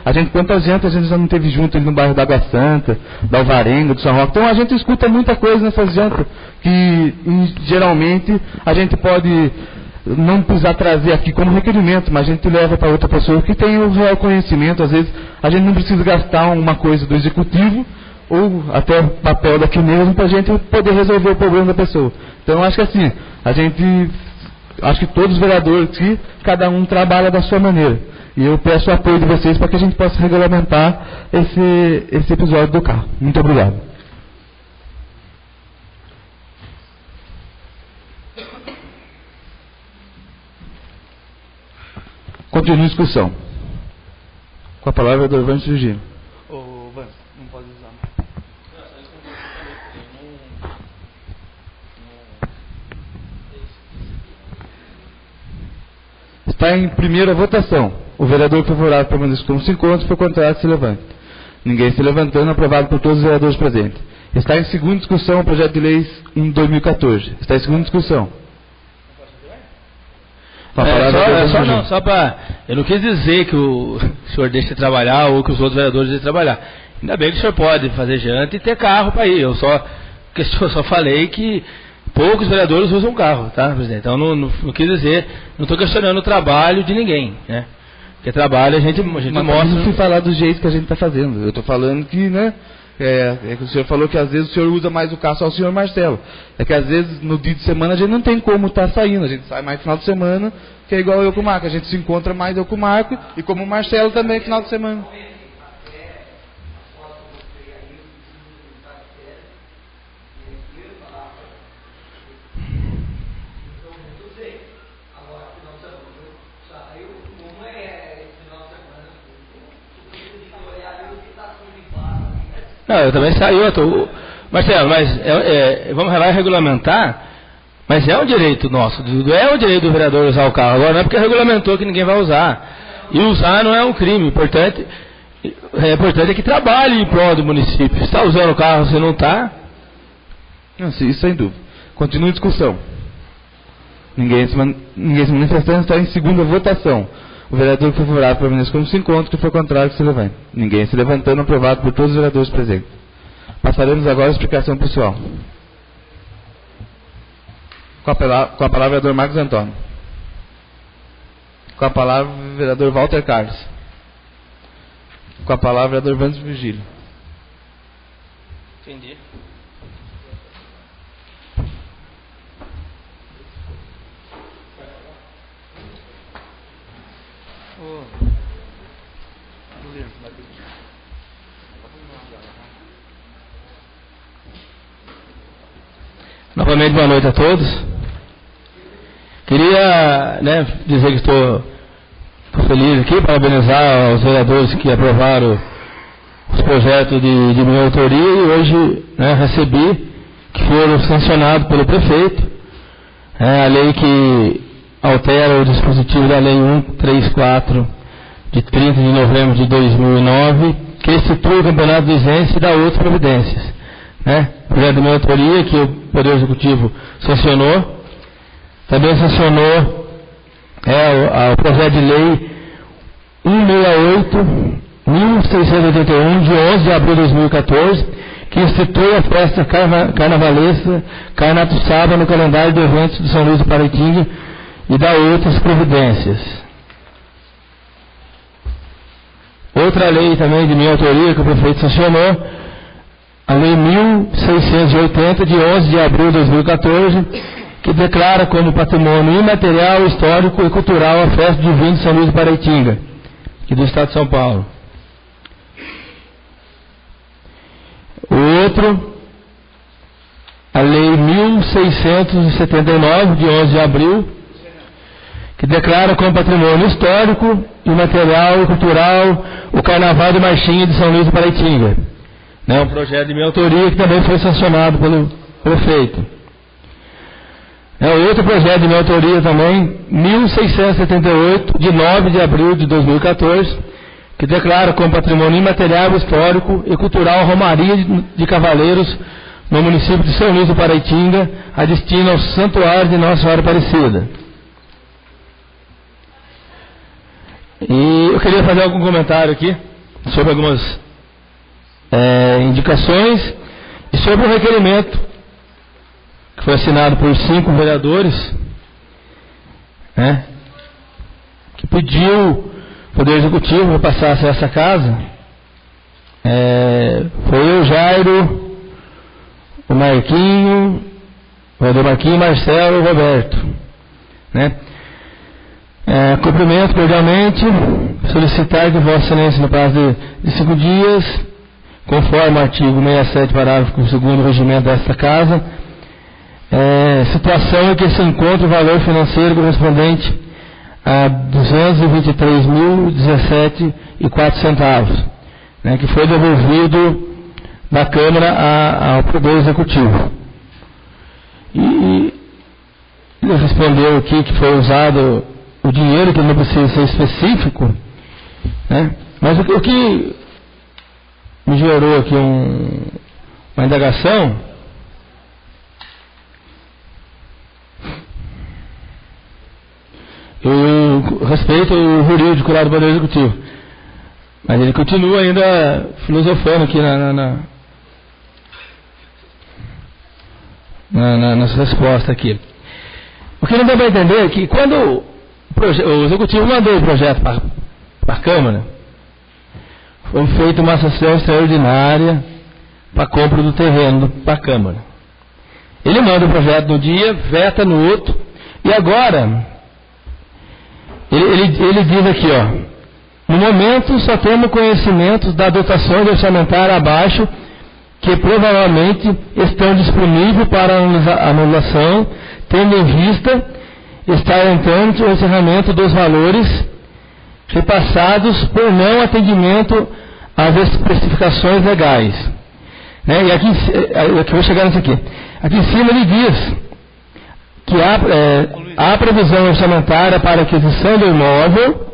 a gente quantas jantas a gente já não teve junto ali no bairro da Água Santa, da Alvarenga, do São Roque, então a gente escuta muita coisa nessas jantas, que geralmente a gente pode não precisar trazer aqui como requerimento, mas a gente leva para outra pessoa que tem o real conhecimento. Às vezes a gente não precisa gastar uma coisa do executivo ou até papel daqui mesmo para a gente poder resolver o problema da pessoa. Então acho que assim, acho que todos os vereadores aqui, cada um trabalha da sua maneira. E eu peço o apoio de vocês para que a gente possa regulamentar esse episódio do carro. Muito obrigado. Continua a discussão. Com a palavra, vereador Vânia Virgílio. Ô, Vânia, não pode usar. Está em primeira votação. O vereador favorável permanece como se encontra, foi contrário, se levante. Ninguém se levantando, aprovado por todos os vereadores presentes. Está em segunda discussão o projeto de lei 1/2014. Está em segunda discussão. Só para... Eu não quis dizer que o senhor deixe de trabalhar ou que os outros vereadores deixem de trabalhar. Ainda bem que o senhor pode fazer janta e ter carro para ir. Eu só falei que poucos vereadores usam carro, tá, presidente? Então não quis dizer, não estou questionando o trabalho de ninguém, né? Porque trabalho a gente mostra... Mas não fui falar do jeito que a gente está fazendo. Eu estou falando que, né... que o senhor falou que às vezes o senhor usa mais o carro, só o senhor Marcelo. É que às vezes no dia de semana a gente não tem como estar saindo, a gente sai mais no final de semana, que é igual eu com o Marco, a gente se encontra mais eu com o Marco e como o Marcelo também no final de semana. Não, eu também saí, Marcelo, mas vamos lá regulamentar, mas é um direito nosso, é um direito do vereador usar o carro, agora não é porque regulamentou que ninguém vai usar, e usar não é um crime, importante é que trabalhe em prol do município. Se está usando o carro, se não está... Isso sem dúvida. Continua a discussão. Ninguém se manifestando, está em segunda votação. O vereador favorável permanece como se encontra, que foi contrário, que se levante. Ninguém se levantando, aprovado por todos os vereadores presentes. Passaremos agora a explicação pessoal. Com a palavra, vereador Marcos Antônio. Com a palavra, vereador Walter Carlos. Com a palavra, vereador Vânia Virgílio. Entendi. Novamente, boa noite a todos. Queria dizer que estou feliz aqui, parabenizar os vereadores que aprovaram os projetos de minha autoria e hoje recebi que foram sancionados pelo prefeito. A lei que altera o dispositivo da Lei 134 de 30 de novembro de 2009 que institui o Campeonato Luizense e dá outras providências. Né? Projeto de minha autoria, que o Poder Executivo sancionou. Também sancionou o projeto de lei 168/1681, de 11 de abril de 2014, que institui a festa carnavalesca Carnatuçaba no calendário de eventos de São Luís do Paraitinga e dá outras providências. Outra lei também de minha autoria, que o prefeito sancionou, a Lei 1680, de 11 de abril de 2014, que declara como patrimônio imaterial, histórico e cultural a festa de vinho de São Luís do Paraitinga, aqui do estado de São Paulo. O outro, a Lei 1679, de 11 de abril, que declara como patrimônio histórico, imaterial e cultural o Carnaval de Marchinha de São Luís do Paraitinga. Um projeto de minha autoria que também foi sancionado pelo prefeito. Outro projeto de minha autoria também, 1678, de 9 de abril de 2014, que declara como patrimônio imaterial, histórico e cultural a Romaria de Cavaleiros no município de São Luís do Paraitinga, a destino ao Santuário de Nossa Senhora Aparecida. E eu queria fazer algum comentário aqui sobre algumas indicações e sobre o requerimento que foi assinado por 5 vereadores, que pediu o Poder Executivo repassasse essa casa. Foi o Jairo, o Marquinho, o vereador Marquinho, Marcelo e o Roberto. Cumprimento cordialmente, solicitar que Vossa Excelência, no prazo de 5 dias, conforme o artigo 67, parágrafo 2º do regimento desta casa, situação em que se encontra o valor financeiro correspondente a R$ 223.017,04, que foi devolvido da Câmara ao Poder Executivo. E ele respondeu aqui que foi usado o dinheiro, que não precisa ser específico, mas o que me gerou aqui uma indagação, eu respeito o jurídico lá do Poder Executivo, mas ele continua ainda filosofando aqui nas respostas aqui. O que não dá para entender é que quando o Executivo mandou o projeto para a Câmara, foi feita uma sessão extraordinária para a compra do terreno para a Câmara. Ele manda o projeto no dia, veta no outro, e agora ele diz aqui, no momento só temos conhecimento da dotação orçamentária abaixo, que provavelmente estão disponíveis para anulação, tendo em vista estar entrando o encerramento dos valores repassados por não atendimento às especificações legais. E aqui vou chegar nisso aqui. Aqui em cima ele diz que há previsão orçamentária para aquisição do imóvel,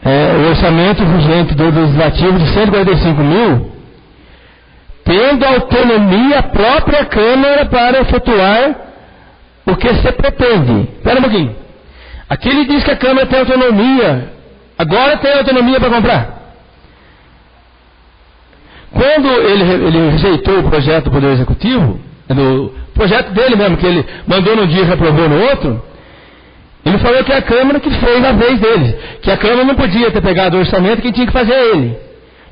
o orçamento vigente do Legislativo de 145 mil, tendo autonomia a própria Câmara para efetuar o que se pretende. Espera um pouquinho. Aqui ele diz que a Câmara tem autonomia, agora tem autonomia para comprar. Quando ele rejeitou o projeto do Poder Executivo, do projeto dele mesmo, que ele mandou num dia e reprovou no outro, ele falou que a Câmara que fez a vez dele, que a Câmara não podia ter pegado o orçamento, quem tinha que fazer é ele.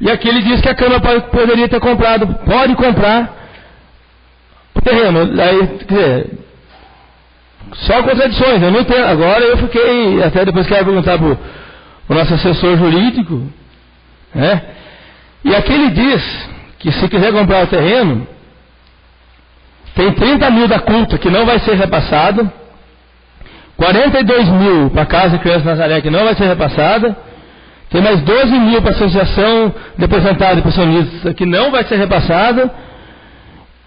E aqui ele diz que a Câmara poderia ter comprado, pode comprar o terreno. Aí, quer dizer, só contradições, eu não entendo. Agora eu fiquei, até depois quero perguntar para o nosso assessor jurídico, e aqui ele diz que se quiser comprar o terreno, tem 30 mil da culta que não vai ser repassado, 42 mil para a Casa de Criança Nazaré que não vai ser repassada, tem mais 12 mil para a Associação de Aposentados e Pensionistas que não vai ser repassada,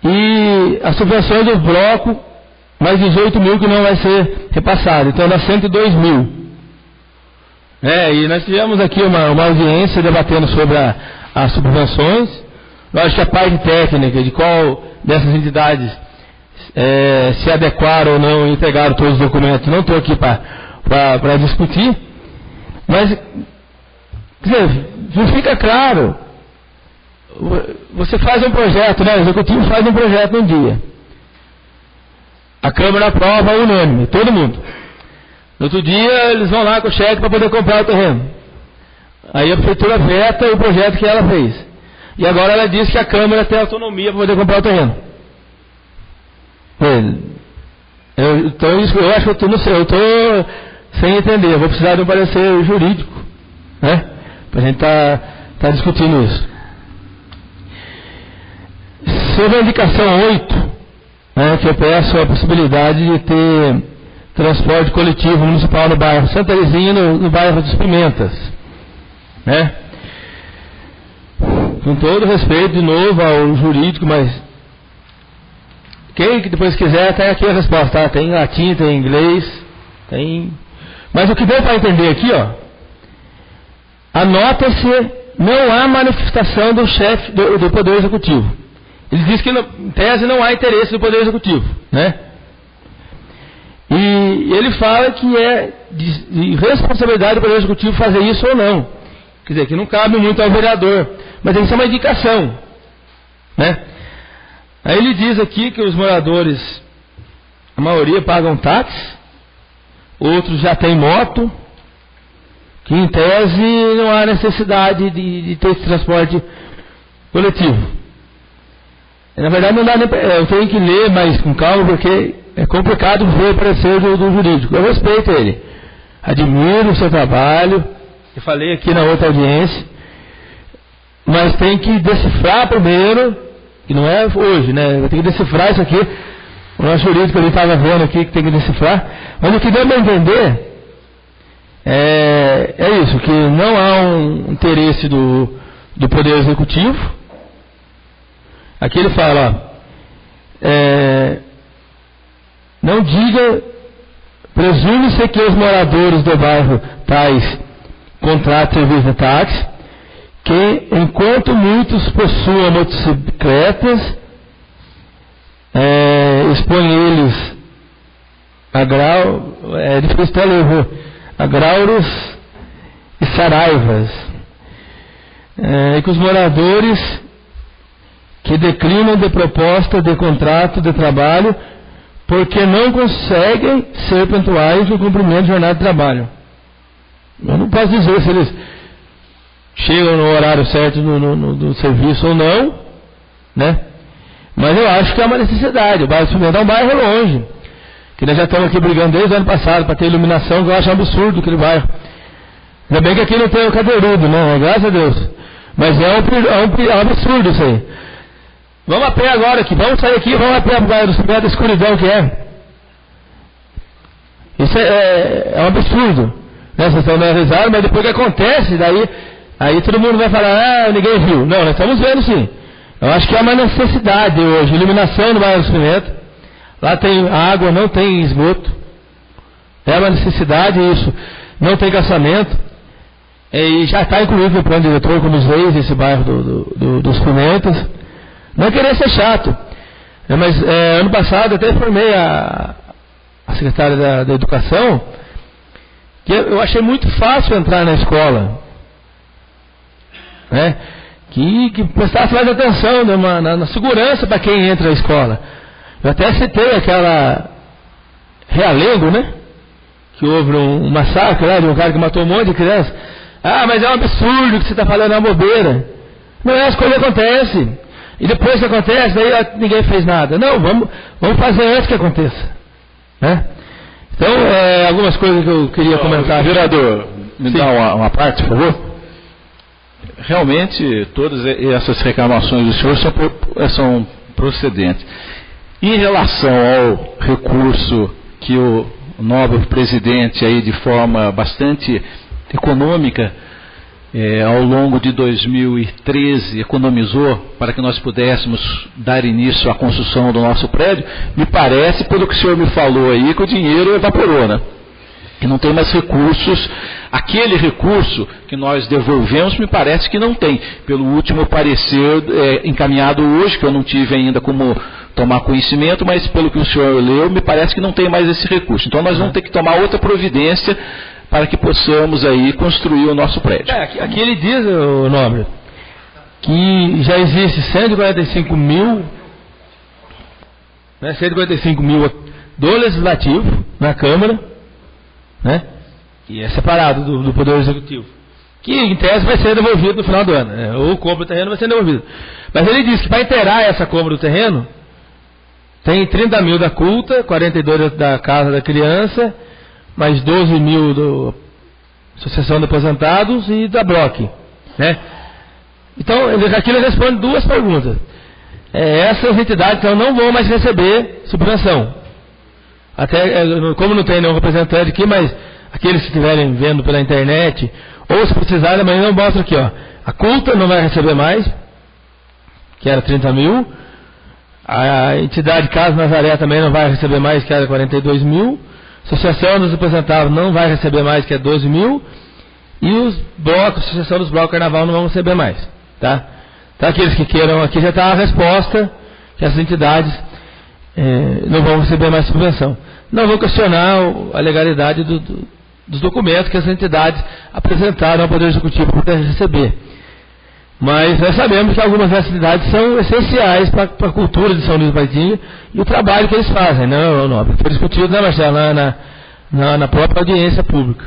e as subvenções do bloco, mais 18 mil que não vai ser repassado, então dá 102 mil. E nós tivemos aqui uma audiência debatendo sobre as subvenções. Eu acho que a parte técnica de qual dessas entidades se adequaram ou não e entregaram todos os documentos, não estou aqui para discutir. Mas, quer dizer, não fica claro. Você faz um projeto, né? O executivo faz um projeto num dia. A Câmara aprova unânime, todo mundo. No outro dia, eles vão lá com o cheque para poder comprar o terreno. Aí a prefeitura veta o projeto que ela fez. E agora ela diz que a Câmara tem autonomia para poder comprar o terreno. Então, isso, eu acho que eu estou sem entender. Eu vou precisar de um parecer jurídico, né? Para a gente tá discutindo isso. Sobre a indicação 8, que eu peço a possibilidade de ter transporte coletivo municipal no bairro Santa Terezinha, no bairro dos Pimentas, né? Com todo respeito, de novo, ao jurídico, mas quem que depois quiser, tem aqui a resposta, tá? Tem em latim, tem em inglês, tem... Mas o que deu para entender aqui, anota-se, não há manifestação do chefe do Poder Executivo. Ele diz que, em tese, não há interesse do Poder Executivo, né? E ele fala que é de responsabilidade do Poder Executivo fazer isso ou não. Quer dizer, que não cabe muito ao vereador, mas tem que ser uma indicação, né? Aí ele diz aqui que os moradores, a maioria pagam táxi, outros já têm moto, que em tese não há necessidade de ter esse transporte coletivo. Na verdade não dá nem, eu tenho que ler mais com calma, porque é complicado ver o parecer do jurídico. Eu respeito ele, admiro o seu trabalho, eu falei aqui na outra audiência, mas tem que decifrar primeiro, que não é hoje, né? Eu tenho que decifrar isso aqui. O nosso jurídico ele estava vendo aqui que tem que decifrar, mas o que deu para entender é isso, que não há um interesse do Poder Executivo. Aqui ele fala, não diga, presume-se que os moradores do bairro tais contratam serviço de táxi, que enquanto muitos possuam motocicletas, expõe eles a grau, difícil até ler, a grauros e saraivas, e que os moradores que declinam de proposta de contrato de trabalho porque não conseguem ser pontuais no cumprimento de jornada de trabalho. Eu não posso dizer se eles chegam no horário certo do serviço ou não, né? Mas eu acho que é uma necessidade. O bairro Pimentas é um bairro longe, que nós já estamos aqui brigando desde o ano passado para ter iluminação, que eu acho um absurdo aquele bairro. Ainda bem que aqui não tem o cadeirudo, né? Graças a Deus. Mas é um absurdo isso aí. Vamos a pé agora aqui, vamos sair aqui, vamos a pé para o bairro do Pimentas, da escuridão que é. Isso é um absurdo, né? Vocês estão dando risada, mas depois que acontece, aí todo mundo vai falar, ninguém viu. Não, nós estamos vendo sim. Eu acho que é uma necessidade hoje, iluminação no bairro do Pimentas. Lá tem água, não tem esgoto. É uma necessidade isso. Não tem calçamento. E já está incluído no plano diretor como os leis esse bairro dos Pimentas. Não é querer ser chato. Mas ano passado até informei a secretária da Educação que eu achei muito fácil entrar na escola, né? Que prestasse mais atenção na segurança para quem entra na escola. Eu até citei aquela Realengo, né? Que houve um massacre lá de um cara que matou um monte de criança. Mas é um absurdo que você está falando, é uma bobeira. Não é, as coisas acontecem. E depois que acontece, daí ninguém fez nada. Não, vamos fazer antes que aconteça, né? Então, algumas coisas que eu queria comentar. Vereador, me dá uma parte, por favor. Realmente, todas essas reclamações do senhor são procedentes. Em relação ao recurso que o nobre presidente, aí, de forma bastante econômica, ao longo de 2013, economizou para que nós pudéssemos dar início à construção do nosso prédio, me parece, pelo que o senhor me falou aí, que o dinheiro evaporou, né? E não tem mais recursos. Aquele recurso que nós devolvemos, me parece que não tem. Pelo último parecer encaminhado hoje, que eu não tive ainda como tomar conhecimento, mas pelo que o senhor leu, me parece que não tem mais esse recurso. Então nós vamos ter que tomar outra providência para que possamos aí construir o nosso prédio. Aqui ele diz, Nobre, que já existe 145 mil, né, 145 mil do Legislativo na Câmara, né? E é separado do Poder Executivo, que em tese vai ser devolvido no final do ano, né? Ou compra o terreno vai ser devolvido. Mas ele diz que para inteirar essa compra do terreno, tem 30 mil da Culta, 42 da Casa da Criança, mais 12 mil da Associação de Aposentados e da Bloc, né? Então, aqui ele responde duas perguntas. Essas entidades então, não vão mais receber subvenção. Até, como não tem nenhum representante aqui, mas aqueles que estiverem vendo pela internet, ou se precisarem, amanhã eu mostro aqui, ó. A Culta não vai receber mais, que era 30 mil. A entidade Casa Nazaré também não vai receber mais, que era 42 mil. Associação dos Aposentados não vai receber mais, que é 12 mil. E os blocos, Associação dos Blocos Carnaval não vão receber mais. Tá? Então aqueles que queiram, aqui já está a resposta, que essas entidades não vão receber mais subvenção. Não vou questionar a legalidade dos documentos que as entidades apresentaram ao Poder Executivo para poder receber. Mas nós sabemos que algumas dessas entidades são essenciais para a cultura de São Luís do Paraitinga e o trabalho que eles fazem, né, Nobre? Foi discutido, né, Marcelo, na própria audiência pública.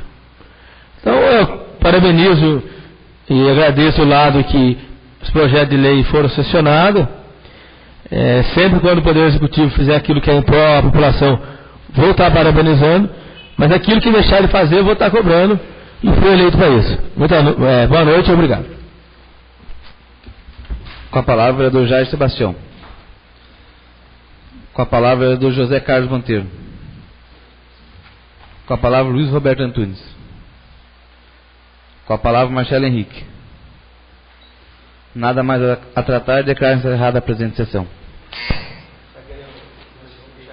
Então eu parabenizo e agradeço o lado que os projetos de lei foram sessionados. Sempre quando o Poder Executivo fizer aquilo que é em prol da população, vou estar parabenizando, mas aquilo que deixar de fazer, eu vou estar cobrando, e fui eleito para isso. Boa noite e obrigado. Com a palavra, o vereador Jair Sebastião. Com a palavra, o vereador José Carlos Monteiro. Com a palavra, Luiz Roberto Antunes. Com a palavra, Marcelo Henrique. Nada mais a tratar, declaro encerrada a presente sessão.